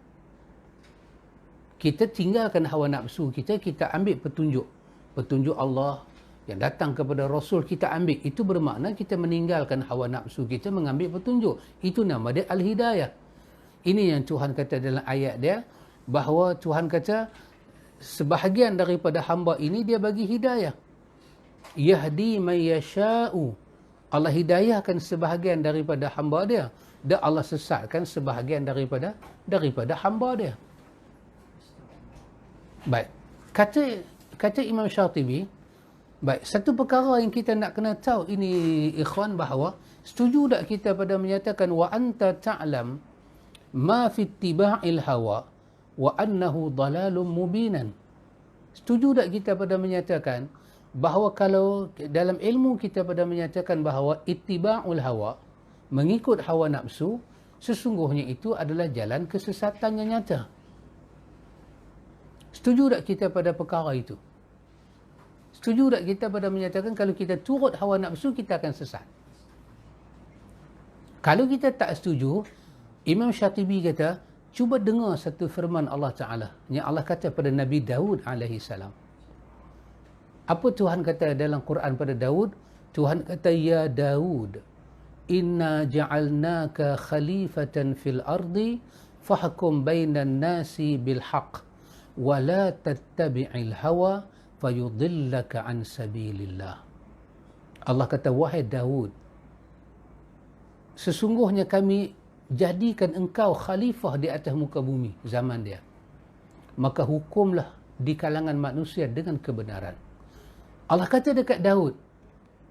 Kita tinggalkan hawa nafsu kita, kita ambil petunjuk Allah yang datang kepada Rasul, kita ambil. Itu bermakna kita meninggalkan hawa nafsu kita, mengambil petunjuk. Itu nama dia Al-Hidayah. Ini yang Tuhan kata dalam ayat dia, bahawa Tuhan kata sebahagian daripada hamba ini dia bagi hidayah. Yahdi man yasha'u. Allah hidayahkan sebahagian daripada hamba dia, dan Allah sesatkan sebahagian daripada hamba dia. Baik, kata Imam Syatibi, baik, satu perkara yang kita nak kena tahu ini ikhwan, bahawa setuju tak kita pada menyatakan wa anta ta'lam ma fi ittiba'il hawa wa annahu dalalun mubinan. Setuju tak kita pada menyatakan bahawa kalau dalam ilmu kita pada menyatakan bahawa ittiba'ul hawa, mengikut hawa nafsu, sesungguhnya itu adalah jalan kesesatan yang nyata. Setuju tak kita pada perkara itu? Setuju tak kita pada menyatakan kalau kita turut hawa nafsu, kita akan sesat? Kalau kita tak setuju, Imam Syatibi kata, cuba dengar satu firman Allah Ta'ala, yang Allah kata pada Nabi Daud AS. Apa Tuhan kata dalam Quran pada Daud? Tuhan kata, ya Daud, inna ja'alnaka khalifatan fil ardi, fahkum bainan nasi bil haq, wa la tattabi'il hawa, fayudillaka an sabilillah. Allah kata, wahai Daud, sesungguhnya kami jadikan engkau khalifah di atas muka bumi zaman dia. Maka hukumlah di kalangan manusia dengan kebenaran. Allah kata dekat Daud,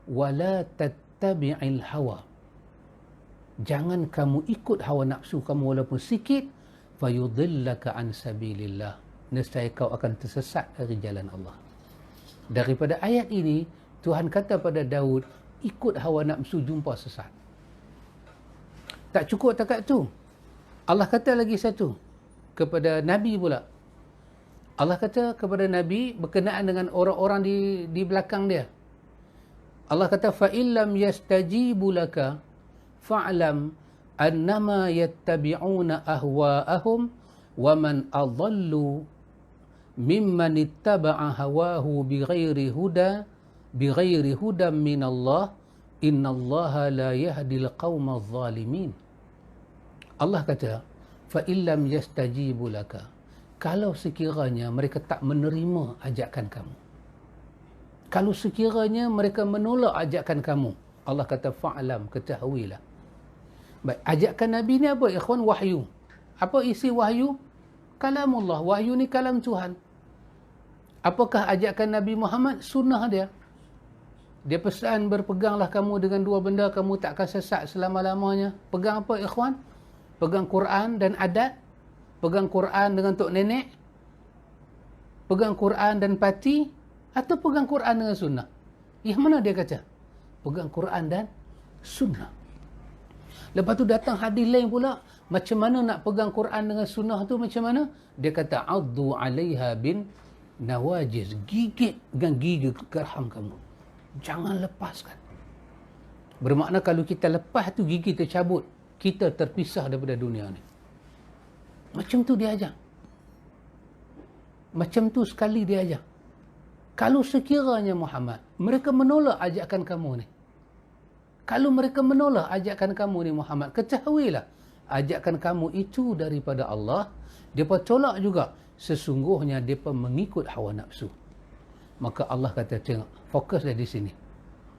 wala tattabi'il hawa. Jangan kamu ikut hawa nafsu kamu walaupun sikit, fayudillaka an sabilillah. Nescaya kau akan tersesat dari jalan Allah. Daripada ayat ini, Tuhan kata pada Daud, ikut hawa nafsu jumpa sesat. Tak cukup takat tu. Allah kata lagi satu kepada Nabi pula. Allah kata kepada Nabi berkenaan dengan orang-orang di belakang dia. Allah kata, فَإِنْ لَمْ يَسْتَجِيبُ لَكَ فَاعْلَمْ أَنَّمَا يَتَّبِعُونَ أَهْوَاءَهُمْ وَمَنْ أَضَلُّ مِمَّنِ اتَّبَعَ هَوَاهُ بِغَيْرِ هُدًى مِنَ اللَّهِ إِنَّ اللَّهَ لَا يَهْدِي الْقَوْمَ الظَّالِمِينَ. Allah kata, فَإِنْ لَمْ يَسْتَجِيبُ لَكَ, kalau sekiranya mereka tak menerima ajakan kamu, kalau sekiranya mereka menolak ajakan kamu, Allah kata fa'lam, ketahuilah. Baik, ajakan Nabi ni apa ikhwan? Wahyu. Apa isi wahyu? Kalamullah. Wahyu ni kalam Tuhan. Apakah ajakan Nabi Muhammad? Sunnah dia. Dia pesan, berpeganglah kamu dengan dua benda, kamu tak akan sesat selama-lamanya. Pegang apa ikhwan? Pegang Quran dan adat. Pegang Quran dengan tok nenek, pegang Quran dan parti, atau pegang Quran dengan sunnah? Yang mana dia kata? Pegang Quran dan sunnah. Lepas tu datang hadis lain pula, macam mana nak pegang Quran dengan sunnah tu macam mana? Dia kata, addu 'alaiha bin nawajiz, gigit dengan gigi gerham kamu. Jangan lepaskan. Bermakna kalau kita lepas tu gigi tercabut, kita terpisah daripada dunia ni. Macam tu dia ajar. Macam tu sekali dia ajar. Kalau sekiranya Muhammad, mereka menolak ajakan kamu ni. Kalau mereka menolak ajakan kamu ni Muhammad, ketahuilah, ajakan kamu itu daripada Allah. Mereka tolak juga. Sesungguhnya mereka mengikut hawa nafsu. Maka Allah kata, tengok, fokuslah di sini.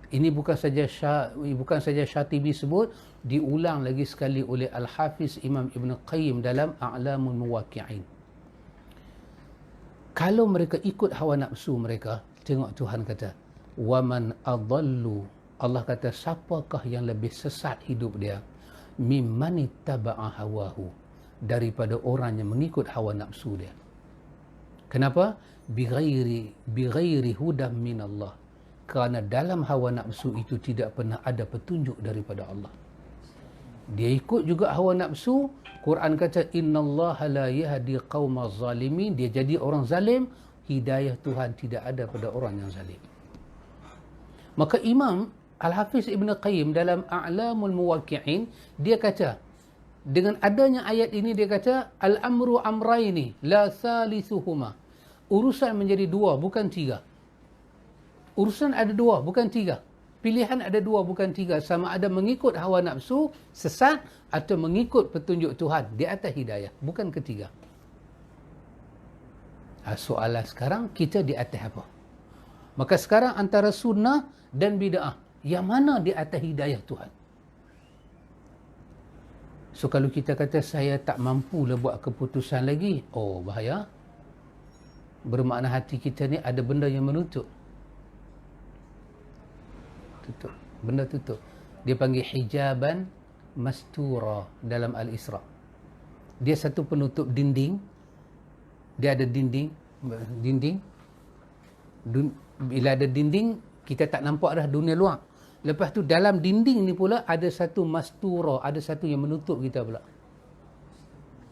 Ini bukan saja Syatibi sebut, diulang lagi sekali oleh Al-Hafiz Imam Ibn Qayyim dalam A'lamul Muwaqqi'in. Kalau mereka ikut hawa nafsu mereka, tengok Tuhan kata, waman adallu, Allah kata, siapakah yang lebih sesat hidup dia, mimman ittaba'a hawahu, daripada orang yang mengikut hawa nafsu dia. Kenapa? Bighairi hudam min Allah. Kerana dalam hawa nafsu itu tidak pernah ada petunjuk daripada Allah. Dia ikut juga hawa nafsu. Quran kata, innallaha la yahdi qaumaz zalimin. Dia jadi orang zalim. Hidayah Tuhan tidak ada pada orang yang zalim. Maka Imam Al-Hafiz Ibn Qayyim dalam A'lamul Muwaqqi'in, dia kata, dengan adanya ayat ini dia kata, al-amru amraini la salisuhuma. Urusan menjadi dua, bukan tiga. Urusan ada dua, bukan tiga. Pilihan ada dua, bukan tiga. Sama ada mengikut hawa nafsu, sesat, atau mengikut petunjuk Tuhan di atas hidayah. Bukan ketiga. Soalan sekarang, kita di atas apa? Maka sekarang antara sunnah dan bid'ah, yang mana di atas hidayah Tuhan? So kalau kita kata saya tak mampu lah buat keputusan lagi, oh bahaya. Bermakna hati kita ni ada benda yang menutup. Tutup. Benda tutup. Dia panggil hijaban mastura dalam Al-Isra. Dia satu penutup dinding. Dia ada dinding. Bila ada dinding, kita tak nampak dah dunia luar. Lepas tu dalam dinding ni pula ada satu mastura, ada satu yang menutup kita pula.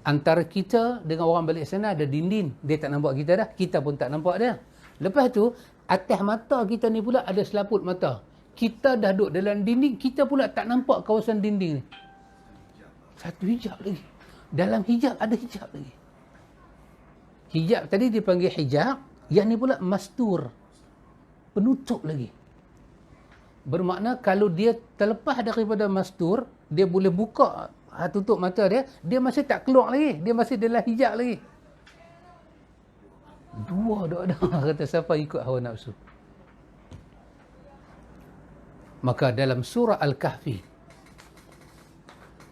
Antara kita dengan orang balik sana ada dinding. Dia tak nampak kita dah, kita pun tak nampak dia. Lepas tu, atas mata kita ni pula ada selaput mata. Kita dah duduk dalam dinding, kita pula tak nampak kawasan dinding ni. Satu hijab lagi. Dalam hijab ada hijab lagi. Hijab tadi dipanggil hijab, yang ni pula mastur. Penutup lagi. Bermakna kalau dia terlepas daripada mastur, dia boleh buka tutup mata dia, dia masih tak keluar lagi. Dia masih dalam hijab lagi. Dua ada kata siapa ikut hawa nafsu. Maka dalam surah Al-Kahfi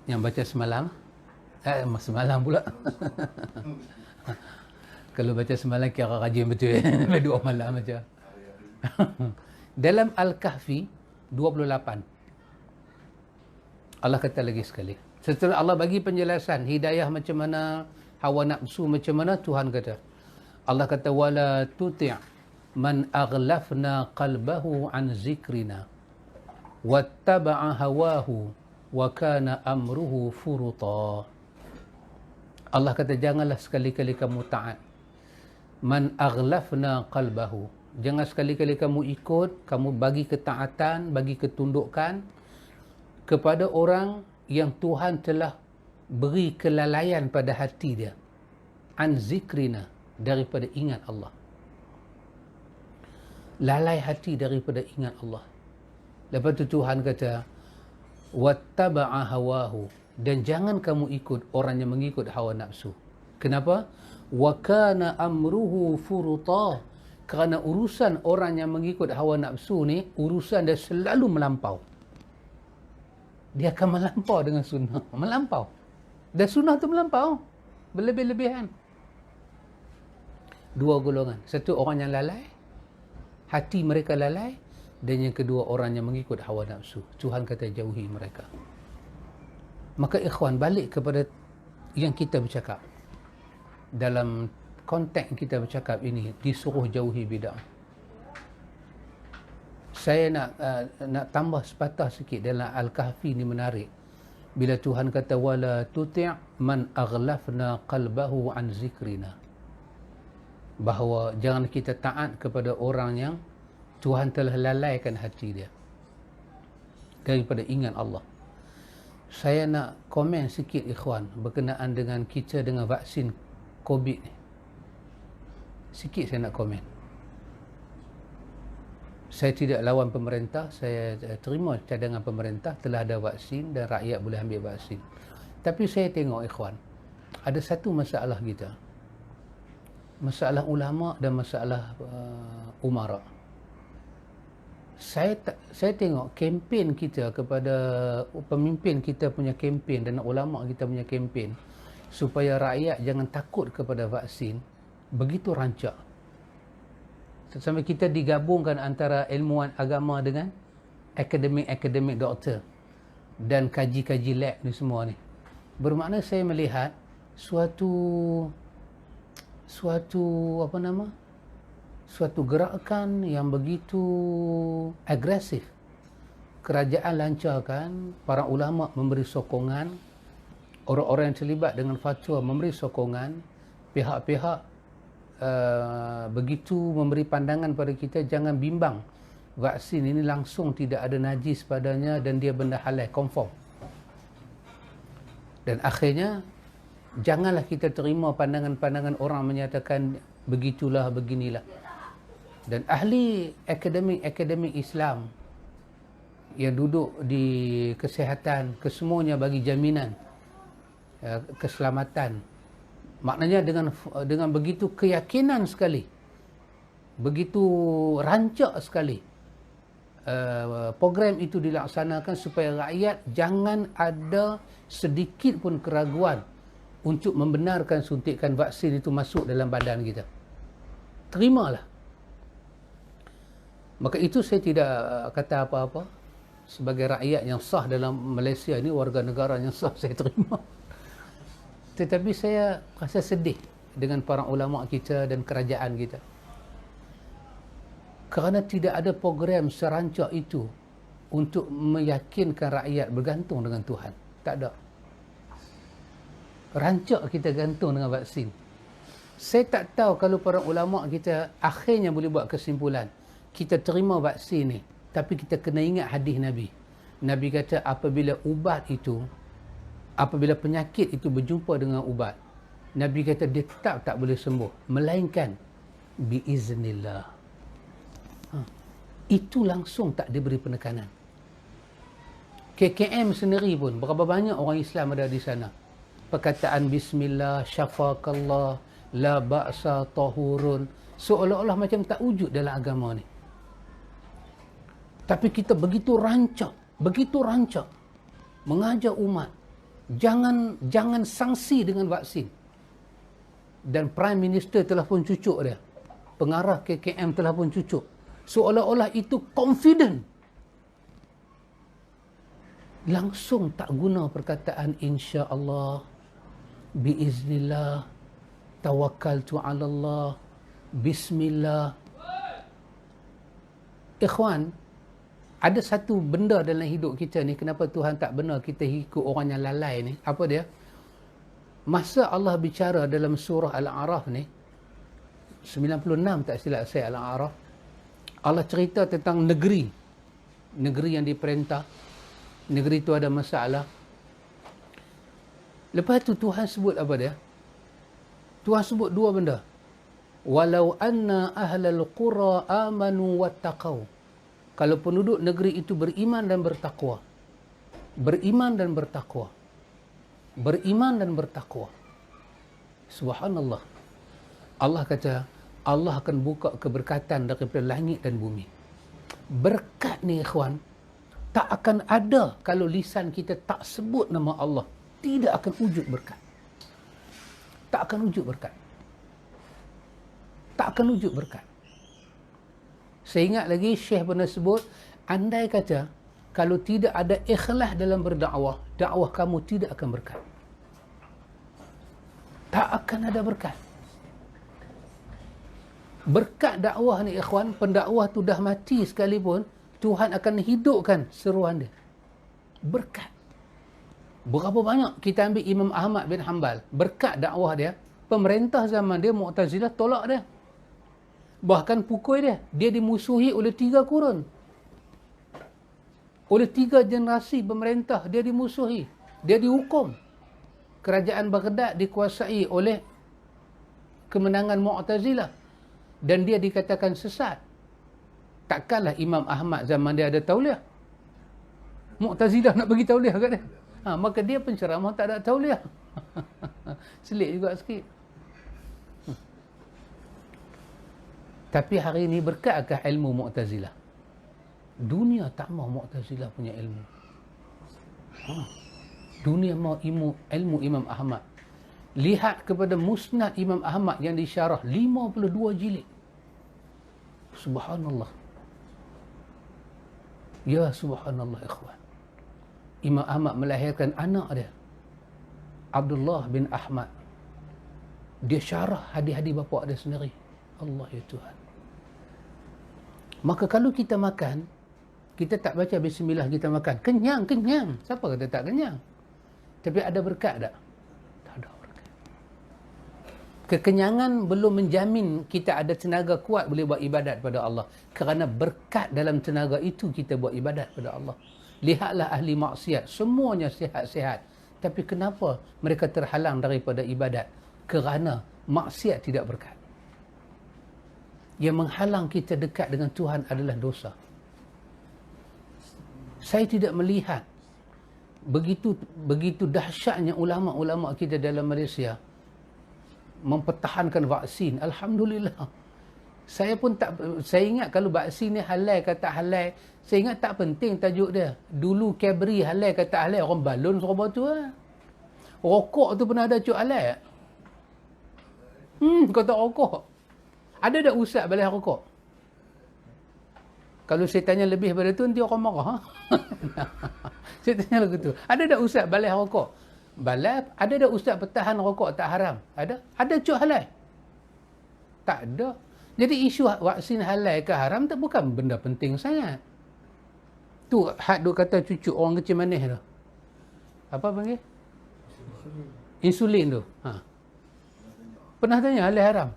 yang baca semalam, semalam pula. Kalau baca semalam kira rajin betul. Dua malam baca. Dalam Al-Kahfi 28. Allah kata lagi sekali. Setelah Allah bagi penjelasan hidayah macam mana, hawa nafsu macam mana, Tuhan kata, Allah kata, wala tuti' man aghlafna qalbahu an zikrina wattaba'a hawahu wa kana amruhu furuta. Allah kata, janganlah sekali-kali kamu taat man aghlafna qalbahu. Jangan sekali-kali kamu ikut, kamu bagi ketaatan, bagi ketundukan kepada orang yang Tuhan telah beri kelalaian pada hati dia. An zikrina, daripada ingat Allah. Lalai hati daripada ingat Allah. Lepas tu Tuhan kata, wattaba'a hawahu, dan jangan kamu ikut orang yang mengikut hawa nafsu. Kenapa? Wa kana amruhu furuta. Kerana urusan orang yang mengikut hawa nafsu ni, urusan dia selalu melampau. Dia akan melampau dengan sunnah. Melampau. Dan sunnah tu melampau. Berlebih-lebihan. Dua golongan. Satu orang yang lalai. Hati mereka lalai. Dan yang kedua orang yang mengikut hawa nafsu. Tuhan kata jauhi mereka. Maka ikhwan, balik kepada yang kita bercakap. Dalam konteks kita bercakap ini, disuruh jauhi bid'ah. Saya nak tambah sepatah sikit dalam Al-Kahfi ni menarik. Bila Tuhan kata, wala tuti' man aghlafna qalbahu an zikrina. Bahawa jangan kita taat kepada orang yang Tuhan telah lalaikan hati dia daripada ingat Allah. Saya nak komen sikit ikhwan berkenaan dengan kita dengan vaksin COVID ni. Sikit saya nak komen. Saya tidak lawan pemerintah, saya terima cadangan pemerintah, telah ada vaksin dan rakyat boleh ambil vaksin. Tapi saya tengok ikhwan, ada satu masalah kita. Masalah ulama dan masalah umara. Saya tengok kempen kita kepada pemimpin kita punya kempen dan ulama kita punya kempen supaya rakyat jangan takut kepada vaksin. begitu rancak. Sampai kita digabungkan antara ilmuwan agama dengan akademik doktor dan kaji-kaji lab ni semua ni. Bermakna saya melihat suatu gerakan yang begitu agresif. Kerajaan lancarkan, para ulama memberi sokongan, orang-orang yang terlibat dengan fatwa memberi sokongan, pihak-pihak begitu memberi pandangan pada kita, jangan bimbang, vaksin ini langsung tidak ada najis padanya dan dia benda halal, confirm. Dan akhirnya janganlah kita terima pandangan-pandangan orang menyatakan begitulah, beginilah. Dan ahli akademik Islam yang duduk di kesihatan, kesemuanya bagi jaminan keselamatan. Maknanya dengan begitu keyakinan sekali, begitu rancak sekali program itu dilaksanakan supaya rakyat jangan ada sedikit pun keraguan untuk membenarkan suntikan vaksin itu masuk dalam badan kita. Terimalah. Maka itu saya tidak kata apa-apa. Sebagai rakyat yang sah dalam Malaysia ini, warga negara yang sah, saya terima. Tetapi saya rasa sedih dengan para ulama kita dan kerajaan kita. Kerana tidak ada program serancak itu untuk meyakinkan rakyat bergantung dengan Tuhan. Tak ada. Rancak kita gantung dengan vaksin. Saya tak tahu kalau para ulama kita akhirnya boleh buat kesimpulan. Kita terima vaksin ni, tapi kita kena ingat hadis Nabi. Nabi kata apabila penyakit itu berjumpa dengan ubat, Nabi kata dia tetap tak boleh sembuh, melainkan biiznillah. Itu langsung tak diberi penekanan. KKM sendiri pun, berapa banyak orang Islam ada di sana. Perkataan bismillah, syafakallah, la ba'sa tahurun, seolah-olah macam tak wujud dalam agama ni. Tapi kita begitu rancak mengajar umat, jangan sangsi dengan vaksin. Dan Prime Minister telah pun cucuk dia, pengarah KKM telah pun cucuk, seolah-olah itu confident. Langsung tak guna perkataan insya-Allah, biiznillah, tawakkaltu 'ala Allah, bismillah. Ikhwan, ada satu benda dalam hidup kita ni, kenapa Tuhan tak benar kita ikut orang yang lalai ni? Apa dia? Masa Allah bicara dalam surah Al-A'raf ni, 96 tak silap saya Al-A'raf, Allah cerita tentang negeri yang diperintah. Negeri itu ada masalah. Lepas tu Tuhan sebut apa dia? Tuhan sebut dua benda. Walau anna ahlal qura amanu wattaqau. Kalau penduduk negeri itu beriman dan bertakwa. Beriman dan bertakwa. Beriman dan bertakwa. Subhanallah. Allah kata, Allah akan buka keberkatan daripada langit dan bumi. Berkat ni ikhwan, tak akan ada kalau lisan kita tak sebut nama Allah. Tidak akan wujud berkat. Tak akan wujud berkat. Tak akan wujud berkat. Saya ingat lagi Syekh pernah sebut, andai kata kalau tidak ada ikhlas dalam berdakwah, dakwah kamu tidak akan berkat. Tak akan ada berkat. Berkat dakwah ni ikhwan, pendakwah tu dah mati sekalipun, Tuhan akan hidupkan seruan dia. Berkat. Berapa banyak kita ambil Imam Ahmad bin Hanbal, berkat dakwah dia, pemerintah zaman dia Mu'tazilah tolak dia. Bahkan pukul dia dimusuhi oleh 3 kurun. Oleh 3 generasi pemerintah dia dimusuhi. Dia dihukum. Kerajaan Baghdad dikuasai oleh kemenangan Mu'tazilah. Dan dia dikatakan sesat. Takkanlah Imam Ahmad zaman dia ada tauliah. Mu'tazilah nak bagi tauliah kat dia. Maka dia penceramah tak ada tauliah. Selit juga sikit. Tapi hari ini berkatkah ilmu Mu'tazilah? Dunia tak mahu Mu'tazilah punya ilmu. Dunia mahu ilmu Imam Ahmad. Lihat kepada Musnad Imam Ahmad yang disyarah 52 jilid. Subhanallah. Ya subhanallah ikhwan. Imam Ahmad melahirkan anak dia, Abdullah bin Ahmad. Dia syarah hadis-hadis bapa dia sendiri. Allah ya Tuhan. Maka kalau kita makan, kita tak baca bismillah kita makan. Kenyang, kenyang. Siapa kata tak kenyang? Tapi ada berkat tak? Tak ada berkat. Kekenyangan belum menjamin kita ada tenaga kuat boleh buat ibadat pada Allah. Kerana berkat dalam tenaga itu kita buat ibadat pada Allah. Lihatlah ahli maksiat. Semuanya sihat-sihat. Tapi kenapa mereka terhalang daripada ibadat? Kerana maksiat tidak berkat. Yang menghalang kita dekat dengan Tuhan adalah dosa. Saya tidak melihat begitu dahsyatnya ulama-ulama kita dalam Malaysia mempertahankan vaksin. Alhamdulillah. Saya pun tak, saya ingat kalau vaksin ni halal ke tak halal, saya ingat tak penting tajuk dia. Dulu Cadbury halal ke tak halal, orang balon serba tu lah. Rokok tu pernah ada cuk halal. Kau tak rokok. Ada tak ustaz balai rokok? Kalau saya tanya lebih pada tu, nanti orang marah. Ha? Saya tanya lagu tu. Ada tak ustaz balai rokok? Balai, ada tak ustaz pertahan rokok tak haram? Ada? Ada cuk halal? Tak ada. Jadi isu vaksin halal ke haram tak bukan benda penting sangat. Tu hak duk kata cucu orang kecil manis tu. Apa panggil? Insulin tu. Ha. Pernah tanya halal haram?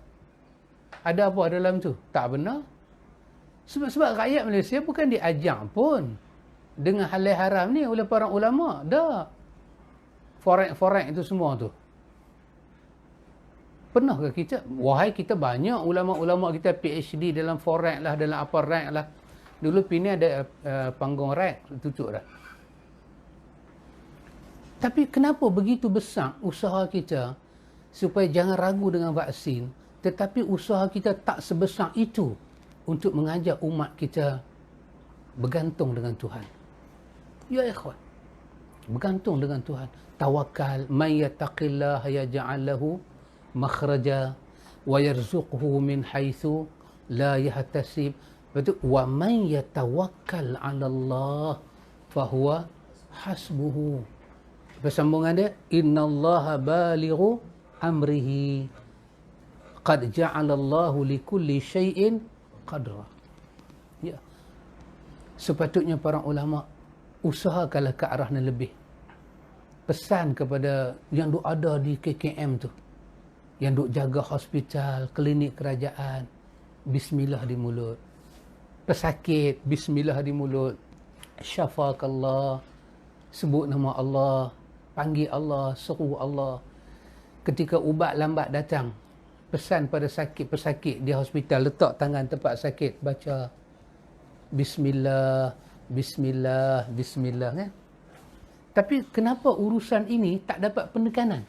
Ada apa dalam tu? Tak benar. Sebab rakyat Malaysia bukan diajar pun dengan halal haram ni oleh para ulama. Dah. Forex itu semua tu. Pernah ke kita? Wahai kita banyak ulama-ulama kita PhD dalam forex lah, dalam apa rank lah. Dulu Pini ada panggung rank, tutup dah. Tapi kenapa begitu besar usaha kita supaya jangan ragu dengan vaksin, tetapi usaha kita tak sebesar itu untuk mengajak umat kita bergantung dengan Tuhan. Ya ikhwan, bergantung dengan Tuhan. Tawakal, man yattaqillah yaj'al lahu makhraja wa yarzuqhu min haitsu la yahtasib. Betul, wa man yatawakkal 'ala Allah fahuwa hasbuhu. Persambungan dia, innallaha balighu amrihi qad ja'alallahu likulli syai'in qadra. Ya. Sepatutnya para ulama usahakanlah ke arah yang lebih. Pesan kepada yang duk ada di KKM tu, yang duk jaga hospital, klinik kerajaan, bismillah di mulut. Pesakit, bismillah di mulut. Syafakallah, sebut nama Allah, panggil Allah, seru Allah. Ketika ubat lambat datang, pesan pada pesakit di hospital, letak tangan tempat sakit, baca bismillah, bismillah, bismillah kan. Tapi kenapa urusan ini tak dapat penekanan?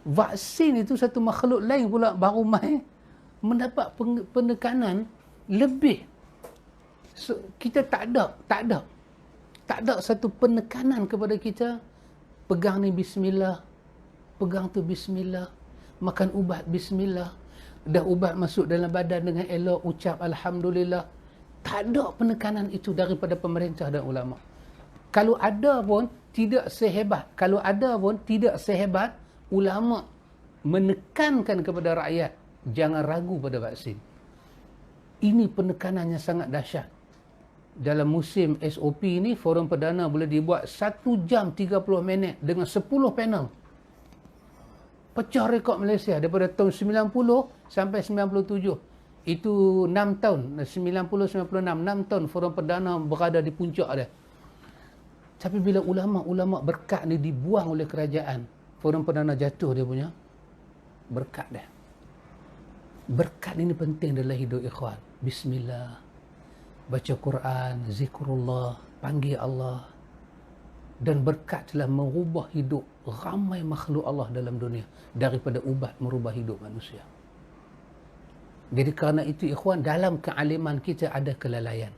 Vaksin itu satu makhluk lain pula baru mai mendapat penekanan lebih. So, kita tak ada satu penekanan kepada kita. Pegang ni bismillah, pegang tu bismillah, makan ubat bismillah, dah ubat masuk dalam badan dengan elok, ucap alhamdulillah. Tak ada penekanan itu daripada pemerintah dan ulama. Kalau ada pun tidak sehebat ulama menekankan kepada rakyat jangan ragu pada vaksin. Ini penekanannya sangat dahsyat. Dalam musim SOP ni, forum perdana boleh dibuat 1 jam 30 minit dengan 10 panel. Pecah rekod Malaysia daripada tahun 90 sampai 97. Itu 6 tahun, 90-96, 6 tahun forum perdana berada di puncak dia. Tapi bila ulama-ulama berkat ni dibuang oleh kerajaan, forum perdana jatuh dia punya berkat dia. Berkat ini penting dalam hidup ikhwan. Bismillah, baca Quran, zikrullah, panggil Allah. Dan berkat telah merubah hidup ramai makhluk Allah dalam dunia daripada ubat merubah hidup manusia. Jadi kerana itu ikhwan, dalam kealiman kita ada kelalaian.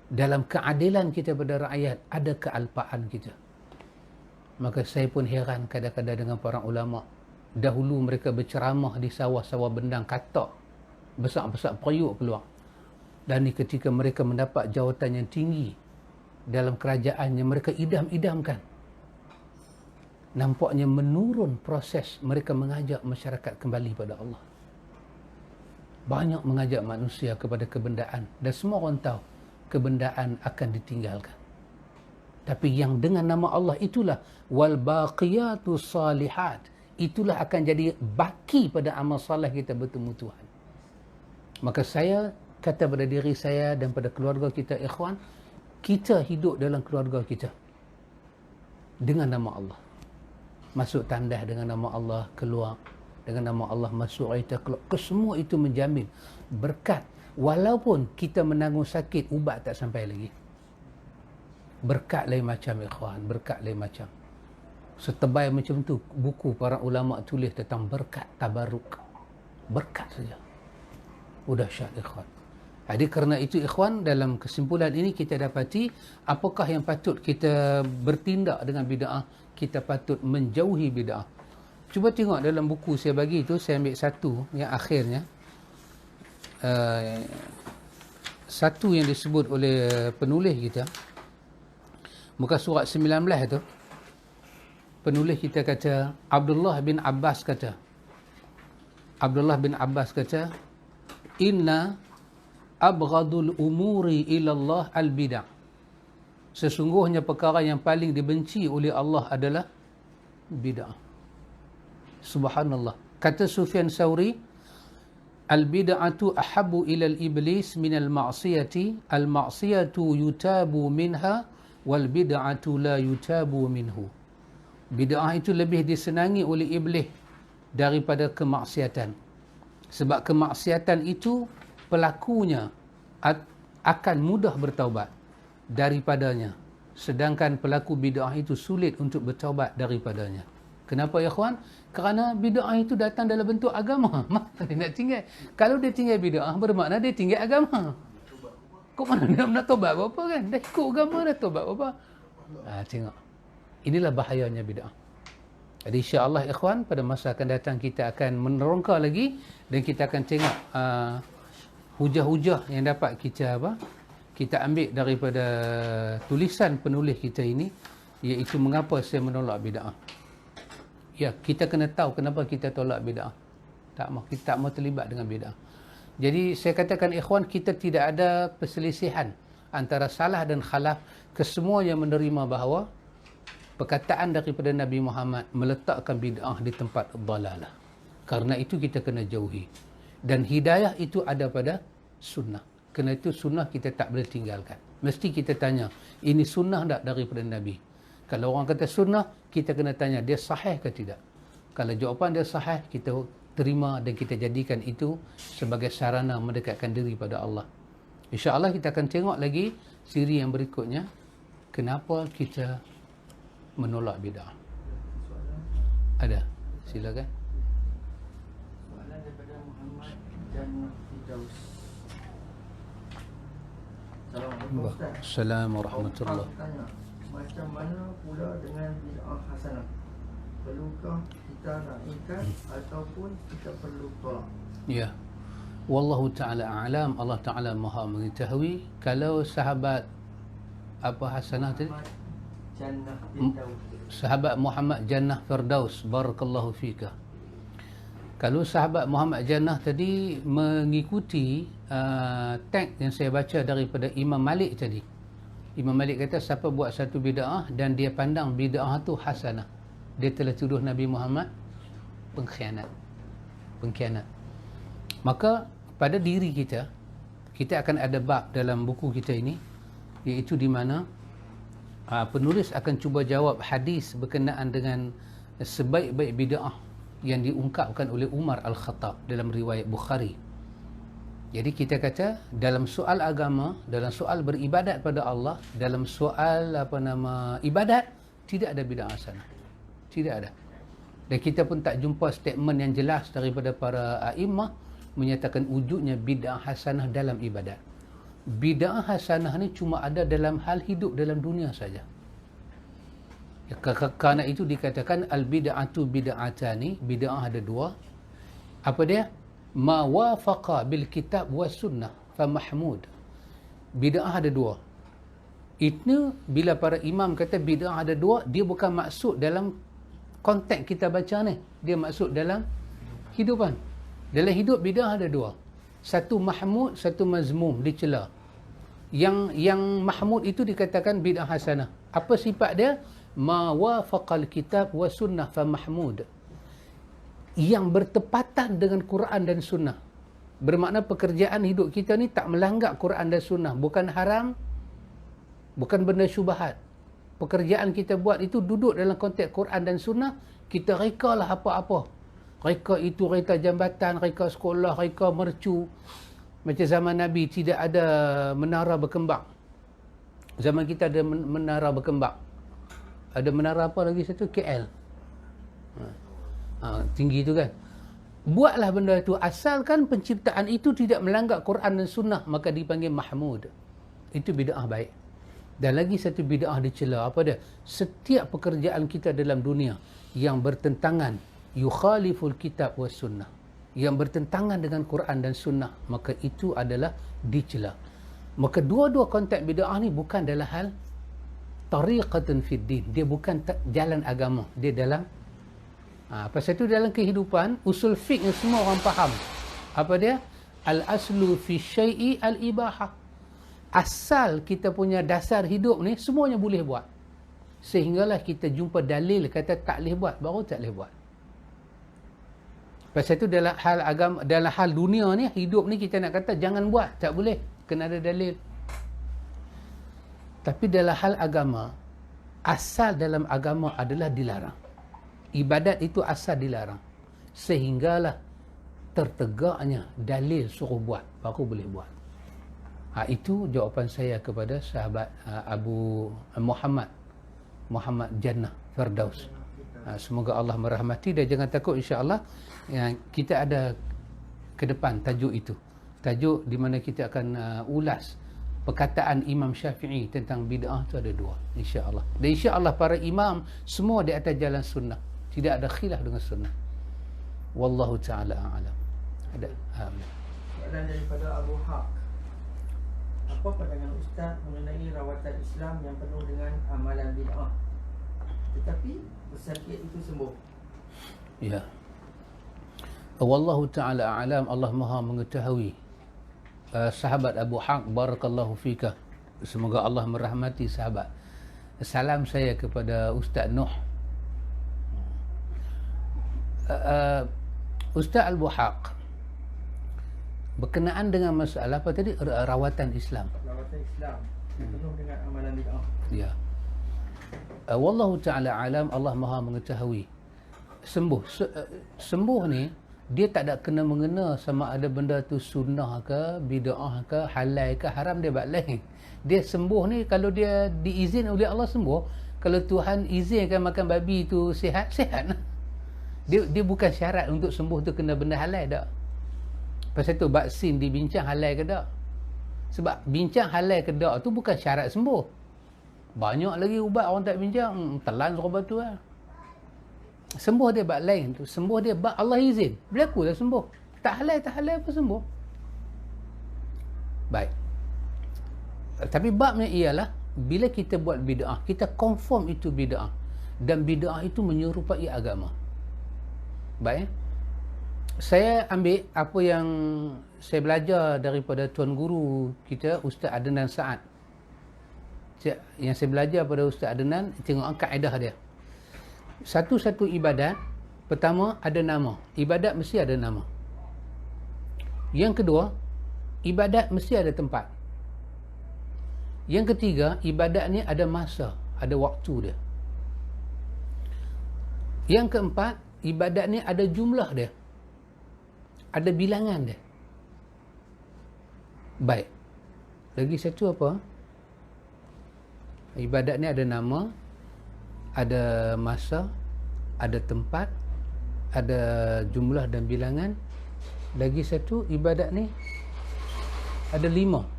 Dalam keadilan kita pada rakyat ada kealpaan kita. Maka saya pun heran kadang-kadang dengan para ulama. Dahulu mereka berceramah di sawah-sawah bendang katak, besar-besar periuk keluar. Dan ni ketika mereka mendapat jawatan yang tinggi dalam kerajaannya, mereka idam-idamkan. Nampaknya menurun proses mereka mengajak masyarakat kembali pada Allah. Banyak mengajak manusia kepada kebendaan. Dan semua orang tahu kebendaan akan ditinggalkan. Tapi yang dengan nama Allah itulah wal baqiyatu salihat. Itulah akan jadi baki pada amal salih kita bertemu Tuhan. Maka saya kata pada diri saya dan pada keluarga kita, ikhwan, kita hidup dalam keluarga kita dengan nama Allah. Masuk tandas dengan nama Allah, keluar dengan nama Allah, masuk kita keluar. Kesemua itu menjamin berkat. Walaupun kita menanggung sakit, ubat tak sampai lagi. Berkat lain macam, ikhwan, berkat lain macam. Setebal macam tu buku para ulama tulis tentang berkat tabaruk. Berkat saja. Udah syat, ikhwan. Jadi kerana itu, ikhwan, dalam kesimpulan ini kita dapati apakah yang patut kita bertindak dengan bid'ah. Kita patut menjauhi bid'ah. Cuba tengok dalam buku saya bagi itu, saya ambil satu yang akhirnya. Satu yang disebut oleh penulis kita, muka surat 19 itu, penulis kita kata, Abdullah bin Abbas kata, inna abghadul umuri ilallah al-bid'ah. Sesungguhnya perkara yang paling dibenci oleh Allah adalah bid'ah. Subhanallah. Kata Sufyan Sauri, al-bid'atu ahabbu ilal iblis minal ma'siyati, al-ma'siyatu yutabu minha wal bid'atu la yutabu minhu. Bid'ah itu lebih disenangi oleh iblis daripada kemaksiatan. Sebab kemaksiatan itu pelakunya akan mudah bertaubat daripadanya. Sedangkan pelaku bid'ah itu sulit untuk bertaubat daripadanya. Kenapa, ya kawan? Kerana bid'ah itu datang dalam bentuk agama. Mana dia nak tinggal? Kalau dia tinggal bid'ah, bermakna dia tinggal agama. Kok mana dia nak taubat apa kan? Dah ikut agama dah taubat apa? Tengok. Inilah bahayanya bid'ah. Jadi insya-Allah, ikhwan, pada masa akan datang kita akan menerongkar lagi dan kita akan tengok hujah-hujah yang dapat kita ambil daripada tulisan penulis kita ini, iaitu mengapa saya menolak bid'ah. Ya, kita kena tahu kenapa kita tolak bid'ah. Kita tak mau terlibat dengan bid'ah. Jadi saya katakan, ikhwan, kita tidak ada perselisihan antara salah dan khalaf. Kesemua yang menerima bahawa perkataan daripada Nabi Muhammad meletakkan bid'ah di tempat dhalalah. Karena itu kita kena jauhi. Dan hidayah itu ada pada sunnah. Kerana itu sunnah kita tak boleh tinggalkan. Mesti kita tanya, ini sunnah tak daripada Nabi? Kalau orang kata sunnah, kita kena tanya, dia sahih ke tidak? Kalau jawapan dia sahih, kita terima dan kita jadikan itu sebagai sarana mendekatkan diri pada Allah. InsyaAllah kita akan tengok lagi siri yang berikutnya, kenapa kita menolak bid'ah. Ada? Silakan. Soalan daripada Muhammad Jannah Firdaus. Assalamualaikum Ustaz. Assalamualaikum warahmatullahi. Tanya, macam mana pula dengan bid'ah hasanah? Perlukah kita naikkan ataupun kita perlu tolak? Ya. Wallahu ta'ala a'lam. Allah Ta'ala maha mengetahui. Kalau sahabat hasanah tadi? Jannah Firdaus. Sahabat Muhammad Jannah Firdaus, barakallahu fika. Kalau sahabat Muhammad Jannah tadi mengikuti tag yang saya baca daripada Imam Malik tadi. Imam Malik kata, siapa buat satu bid'ah dan dia pandang bid'ah tu hasanah, dia telah tuduh Nabi Muhammad pengkhianat. Maka pada diri kita akan ada bab dalam buku kita ini, iaitu di mana penulis akan cuba jawab hadis berkenaan dengan sebaik-baik bid'ah yang diungkapkan oleh Umar Al-Khattab dalam riwayat Bukhari. Jadi kita kata, dalam soal agama, dalam soal beribadat pada Allah, dalam soal ibadat, tidak ada bid'ah hasanah. Tidak ada. Dan kita pun tak jumpa statement yang jelas daripada para a'immah menyatakan wujudnya bid'ah hasanah dalam ibadat. Bid'ah hasanah ni cuma ada dalam hal hidup dalam dunia saja. Kerana itu dikatakan al-bid'atu bid'atani, bid'ah ada dua. Apa dia? Ma wafaqa bil kitab was sunnah fa mahmud. Bid'ah ada dua. Itu bila para imam kata bid'ah ada dua, dia bukan maksud dalam konteks kita baca ni. Dia maksud dalam hidupan. Dalam hidup bid'ah ada dua. Satu mahmud, satu mazmum, dicela. Yang mahmud itu dikatakan bid'ah hasanah. Apa sifat dia? Ma wafaqal kitab wa sunnah fa mahmud. Yang bertepatan dengan Quran dan sunnah. Bermakna pekerjaan hidup kita ni tak melanggar Quran dan sunnah. Bukan haram, bukan benda syubhat. Pekerjaan kita buat itu duduk dalam konteks Quran dan sunnah. Kita reka lah apa-apa. Reka itu, reka jambatan, reka sekolah, reka mercu. Macam zaman Nabi tidak ada menara berkembang. Zaman kita ada menara berkembang. Ada menara apa lagi satu? KL. Tinggi tu kan. Buatlah benda itu. Asalkan penciptaan itu tidak melanggar Quran dan sunnah, maka dipanggil mahmud. Itu bid'ah baik. Dan lagi satu bid'ah dicela. Apa dia? Setiap pekerjaan kita dalam dunia yang bertentangan, yukhaliful kitab was sunnah, yang bertentangan dengan Quran dan sunnah, maka itu adalah dicela. Maka dua-dua konteks bid'ah ni bukan dalam hal tariqatun fid din. Dia bukan jalan agama. Dia dalam pasal itu dalam kehidupan, usul fiqh yang semua orang faham. Apa dia? Al-aslu fi syai'i al-ibahah. Asal kita punya dasar hidup ni, semuanya boleh buat. Sehinggalah kita jumpa dalil kata tak boleh buat, baru tak boleh buat. Pasal itu dalam hal agama, dalam hal dunia ni, hidup ni kita nak kata jangan buat, tak boleh. Kena ada dalil. Tapi dalam hal agama, asal dalam agama adalah dilarang. Ibadat itu asal dilarang. Sehinggalah tertegaknya dalil suruh buat, baru boleh buat. Itu jawapan saya kepada sahabat Abu Muhammad Jannah Firdaus. Semoga Allah merahmati, dan jangan takut, insya-Allah kita ada ke depan tajuk itu. Tajuk di mana kita akan ulas perkataan Imam Syafi'i tentang bid'ah tu ada dua, insya-Allah. Dan insya-Allah para imam semua di atas jalan sunnah, tidak ada khilaf dengan sunnah. Wallahu taala a'lam. Ada soalan daripada Abu Haq. Apa pandangan Ustaz mengenai rawatan Islam yang penuh dengan amalan bid'ah, tetapi pesakit itu sembuh? Ya. Wallahu taala a'lam. Allah Maha mengetahui. Sahabat Abu Haq, barakallahu fika. Semoga Allah merahmati sahabat. Salam saya kepada Ustaz Nuh. Ustaz Abu Haq, berkenaan dengan masalah apa tadi? Rawatan Islam. Rawatan Islam yang penuh dengan amalan bid'ah. Ya. Wallahu ta'ala alam. Allah Maha mengetahui. Sembuh ni dia tak ada kena mengena sama ada benda tu sunnah ke, bid'ah ke, halal ke, haram, dia buat lain. Dia sembuh ni kalau dia diizin oleh Allah sembuh. Kalau Tuhan izinkan makan babi tu sihat, sihat lah. Dia bukan syarat untuk sembuh tu kena benda halal tak. Pasal tu vaksin dibincang halal ke tak. Sebab bincang halal ke tak tu bukan syarat sembuh. Banyak lagi ubat orang tak bincang, telan suruh batu lah. Sembuh dia bab lain tu. Sembuh dia bab Allah izin. Berlaku dah sembuh. Tak halal pun sembuh. Baik. Tapi babnya ialah bila kita buat bid'ah, kita confirm itu bid'ah, dan bid'ah itu menyerupai agama. Baik. Saya ambil apa yang saya belajar daripada tuan guru kita, Ustaz Adnan Saad. Yang saya belajar pada Ustaz Adnan, tengok kaedah dia. Satu-satu ibadat, pertama ada nama. Ibadat mesti ada nama. Yang kedua, ibadat mesti ada tempat. Yang ketiga, ibadat ni ada masa, ada waktu dia. Yang keempat, ibadat ni ada jumlah dia, ada bilangan dia. Baik. Lagi satu apa? Ibadat ni ada nama, ada masa, ada tempat, ada jumlah dan bilangan. Lagi satu, ibadat ni ada 5.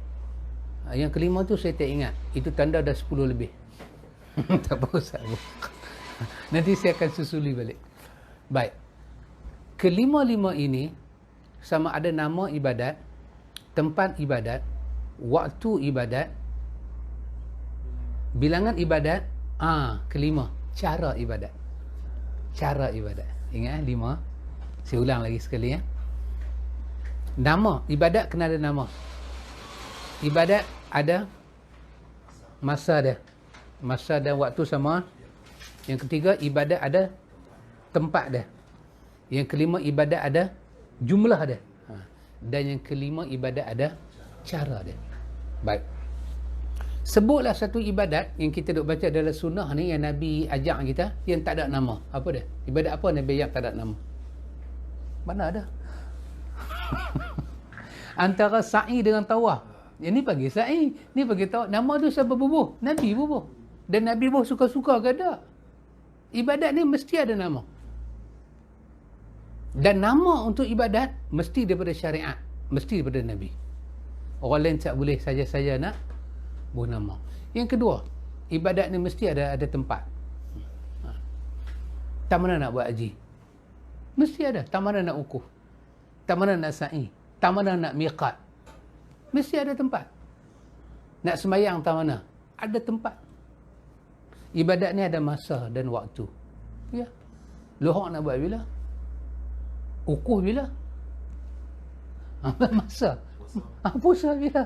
Yang kelima tu saya tak ingat. Itu tanda dah 10 lebih. Tak apa, Ustaz. Nanti saya akan susuli balik. Baik. Kelima-lima ini sama ada nama ibadat, tempat ibadat, waktu ibadat, bilangan ibadat, kelima, cara ibadat. Cara ibadat. Ingat 5. Saya ulang lagi sekali ya. Nama, ibadat kena ada nama. Ibadat ada masa dia. Masa dan waktu sama. Yang ketiga, ibadat ada tempat dia. Yang kelima, ibadat ada jumlah dia. Dan yang kelima, ibadat ada cara dia. Baik. Sebutlah satu ibadat yang kita duk baca dalam sunnah ni yang Nabi ajak kita yang tak ada nama. Apa dia? Ibadat apa Nabi ajak tak ada nama? Mana ada? Antara sa'i dengan tawaf. Yang ni panggil sa'i, ni panggil tawaf. Nama tu siapa bubuh? Nabi bubuh. Dan Nabi bubuh suka-suka ke tak? Ibadat ni mesti ada nama. Dan nama untuk ibadat mesti daripada syariat, mesti daripada Nabi. Orang lain tak boleh saja-saja nak buat nama. Yang kedua, ibadat ni mesti ada tempat. Tak mana nak buat haji? Mesti ada. Tak mana nak ukuf? Tak mana nak sa'i? Tak mana nak miqat? Mesti ada tempat. Nak sembahyang tak mana? Ada tempat. Ibadat ni ada masa dan waktu. Ya. Lohak nak buat bila? Ukuf bila? Masa. Puasa bila?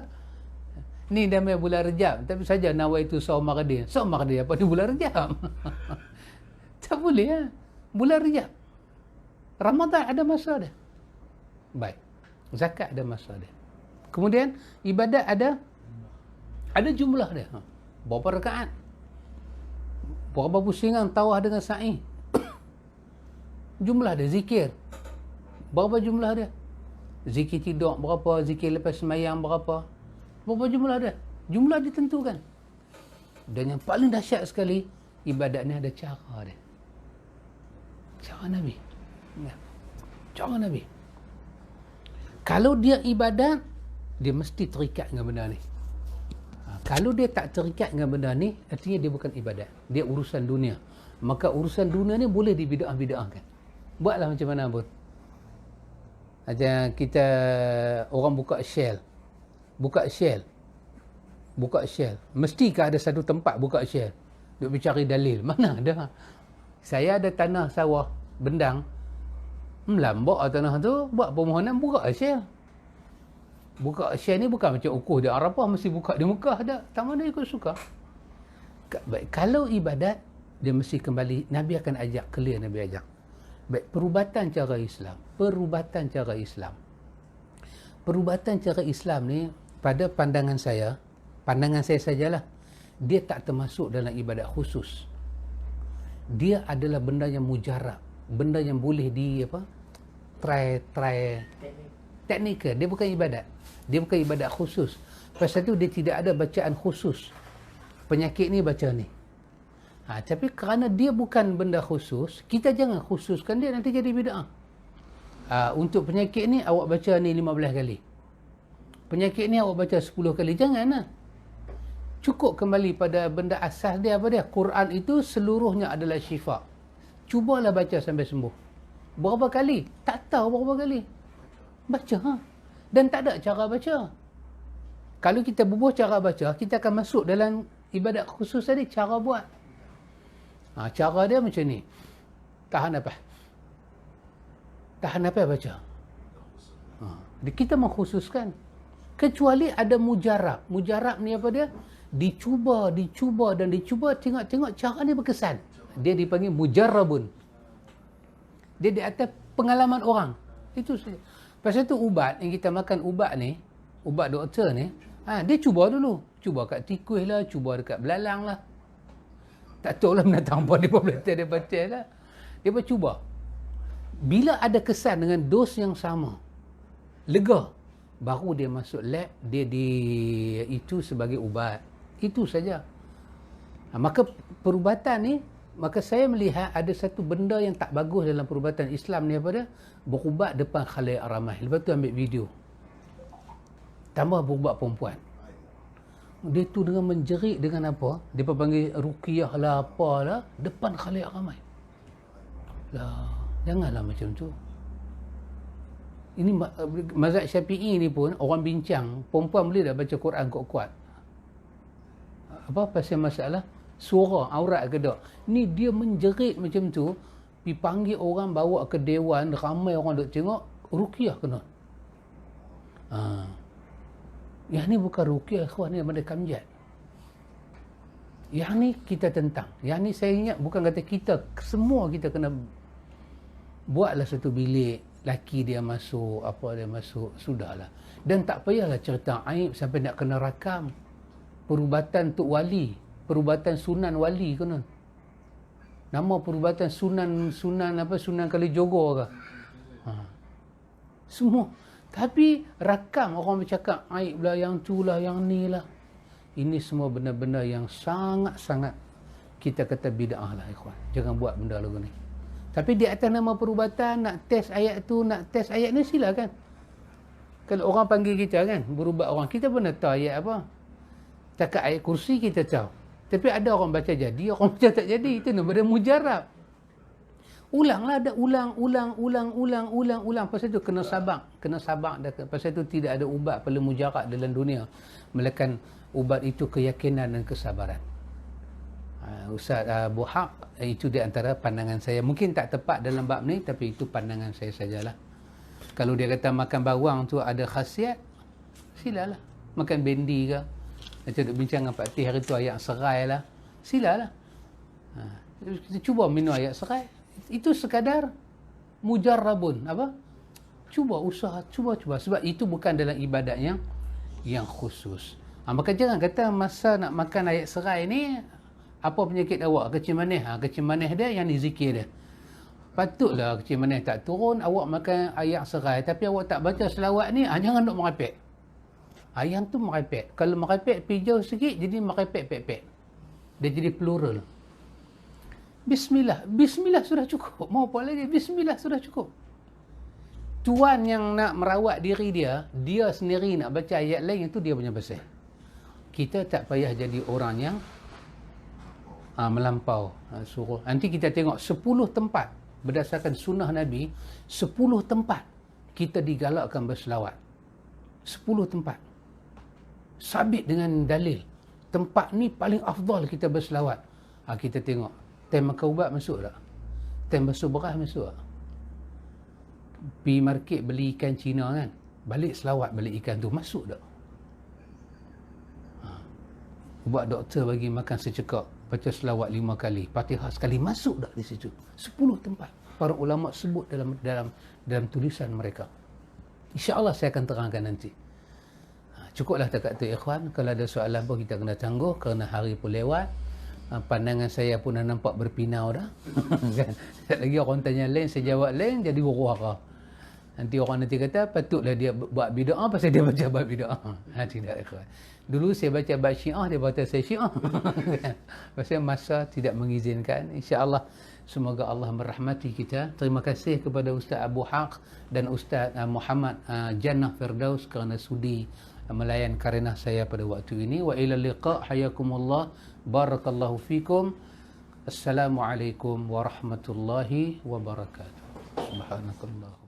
Ni dah main bulan Rejab. Tapi saja nawaitu saum Ramadan. Saum Ramadan apa ni bulan Rejab? Tak boleh ya. Bulan Rejab. Ramadan ada masa dia. Baik. Zakat ada masa dia. Kemudian ibadat ada jumlah dia. Berapa rakaat? Berapa pusingan tawaf dengan sa'i? Jumlah dia. Zikir. Berapa jumlah dia? Zikir tidur berapa? Zikir lepas sembahyang berapa? Berapa jumlah dia? Jumlah ditentukan. Dan yang paling dahsyat sekali, ibadat ni ada cara dia. Cara Nabi. Ya. Cara Nabi. Kalau dia ibadat, dia mesti terikat dengan benda ni. Kalau dia tak terikat dengan benda ni, artinya dia bukan ibadat. Dia urusan dunia. Maka urusan dunia ni boleh dibidah-bidahkan. Buatlah macam mana pun. Macam kita, orang buka Shell. Mestikah ada satu tempat buka Shell? Duk mencari dalil. Mana ada? Saya ada tanah sawah, bendang. Melambak tanah tu, buat permohonan buka Shell. Buka Shell ni bukan macam ukuh di Arafah, mesti buka di Mekah. Tak mana ikut suka. Baik, kalau ibadat, dia mesti kembali. Nabi akan ajak, clear Nabi ajak. Baik, perubatan cara Islam. Perubatan cara Islam ni, pada pandangan saya sajalah, dia tak termasuk dalam ibadat khusus. Dia adalah benda yang mujarab, benda yang boleh teknikal. Dia bukan ibadat. Dia bukan ibadat khusus. Pasal tu dia tidak ada bacaan khusus. Penyakit ni baca ni. Tapi kerana dia bukan benda khusus, kita jangan khususkan dia, nanti jadi bid'ah. Untuk penyakit ni awak baca ni 15 kali. Penyakit ni awak baca 10 kali. Janganlah. Cukup kembali pada benda asas dia apa dia? Quran itu seluruhnya adalah syifa. Cubalah baca sampai sembuh. Berapa kali? Tak tahu berapa kali. Baca. Dan tak ada cara baca. Kalau kita bubuh cara baca, kita akan masuk dalam ibadat khusus tadi, cara buat. Cara dia macam ni. Tahan nafas baca. Kita mengkhususkan. Kecuali ada mujarab. Mujarab ni apa dia? Dicuba, tengok cara ni berkesan. Dia dipanggil mujarabun. Dia di atas pengalaman orang. Itu saja. Pasal tu ubat yang kita makan, ubat doktor ni, dia cuba dulu. Cuba kat tikus lah, cuba dekat belalang lah. Tak tahu lah binatang apa, dia pun baca lah. Dia pun cuba. Bila ada kesan dengan dos yang sama, lega, baru dia masuk lab, dia itu sebagai ubat. Itu saja. Maka perubatan ni, maka saya melihat ada satu benda yang tak bagus dalam perubatan Islam ni apa dia? Berubat depan khalayak ramai. Lepas tu ambil video. Tambah berubat perempuan. Dia tu dengan menjerit dengan apa? Dia panggil ruqyah lah apalah depan khalayak ramai. Lah, janganlah macam tu. Ini mazhab Syafi'i ni pun orang bincang, perempuan boleh dah baca Quran kuat-kuat. Apa pasal masalah suara aurat ke tak? Ni dia menjerit macam tu, pergi panggil orang bawa ke dewan, ramai orang duk tengok, ruqyah kena. Yang ni bukan ruqyah, ikhwan, ni ada kamjat. Yang ni kita tentang. Yang ni saya ingat bukan kata kita, semua kita kena buatlah satu bilik, laki dia masuk, apa dia masuk, sudahlah. Dan tak payahlah cerita aib sampai nak kena rakam. Perubatan Tok Wali, perubatan Sunan Wali kena. Nama perubatan Sunan Kalijogo ke? Semua. Tapi rakam orang bercakap aib lah, yang tu lah, yang ni lah. Ini semua benda-benda yang sangat-sangat kita kata bid'ah lah, ikhwan. Jangan buat benda lagu ni. Tapi di atas nama perubatan, nak test ayat tu, nak test ayat ni, silakan. Kalau orang panggil kita kan, berubat orang, kita pun nak tahu ayat apa. Cakap ayat kursi kita tahu. Tapi ada orang baca jadi, orang baca tak jadi. Itu nama mujarab. Ulanglah, ada ulang. Pasal tu kena sabar. Pasal tu tidak ada ubat paling mujarab dalam dunia melainkan ubat itu keyakinan dan kesabaran. Ustaz Abu Haq, itu di antara pandangan saya. Mungkin tak tepat dalam bab ni, tapi itu pandangan saya sajalah. Kalau dia kata makan bawang tu ada khasiat, silalah. Makan bendi ke, macam duk bincang dengan Pak Tih hari tu, ayat serai lah, silalah. Kita cuba minum ayat serai. Itu sekadar mujarrabun. Apa? Cuba, usaha, cuba. Sebab itu bukan dalam ibadat yang khusus. Maka jangan kata masa nak makan ayat serai ni, apa penyakit awak? Kecil manis. Kecil manis dia yang ni zikir dia. Patutlah kecil manis tak turun, awak makan ayat serai. Tapi awak tak baca selawat ni, jangan duk merepek. Ayam tu merepek. Kalau merepek pergi jauh sikit, jadi merepek pek-pek. Dia jadi plural. Bismillah sudah cukup. Mau apa lagi? Bismillah sudah cukup. Tuan yang nak merawat diri dia sendiri nak baca ayat lain, itu dia punya pasal. Kita tak payah jadi orang yang melampau suruh. Nanti kita tengok 10 tempat berdasarkan sunnah Nabi, 10 tempat kita digalakkan berselawat. 10 tempat. Sabit dengan dalil. Tempat ni paling afdal kita berselawat. Kita tengok. Time makan ubat masuk tak? Time basuh beras masuk tak? Pergi market beli ikan Cina kan? Balik selawat balik ikan tu. Masuk tak? Buat doktor bagi makan secekap. Baca selawat 5 kali. Fatihah sekali. Masuk tak di situ? 10 tempat. Para ulama sebut dalam tulisan mereka. InsyaAllah saya akan terangkan nanti. Cukuplah takat tu, ikhwan. Kalau ada soalan pun kita kena tangguh kerana hari pun lewat. Pandangan saya pun dah nampak berpinau dah. Kan? Lagi orang tanya lain, saya jawab lain, jadi huru-hara. Nanti orang nanti kata patutlah dia buat bid'ah pasal dia baca bab bid'ah. Tidak, ikhwan. Dulu saya baca bab Syiah, dia kata saya Syiah. Pasal masa tidak mengizinkan. InsyaAllah semoga Allah merahmati kita. Terima kasih kepada Ustaz Abu Haq dan Ustaz Muhammad Jannah Firdaus kerana sudi melayan karenah saya pada waktu ini. Wa ila liqa, hayakumullah, barakallahu fikum. Assalamualaikum warahmatullahi wabarakatuh. Subhanakallah.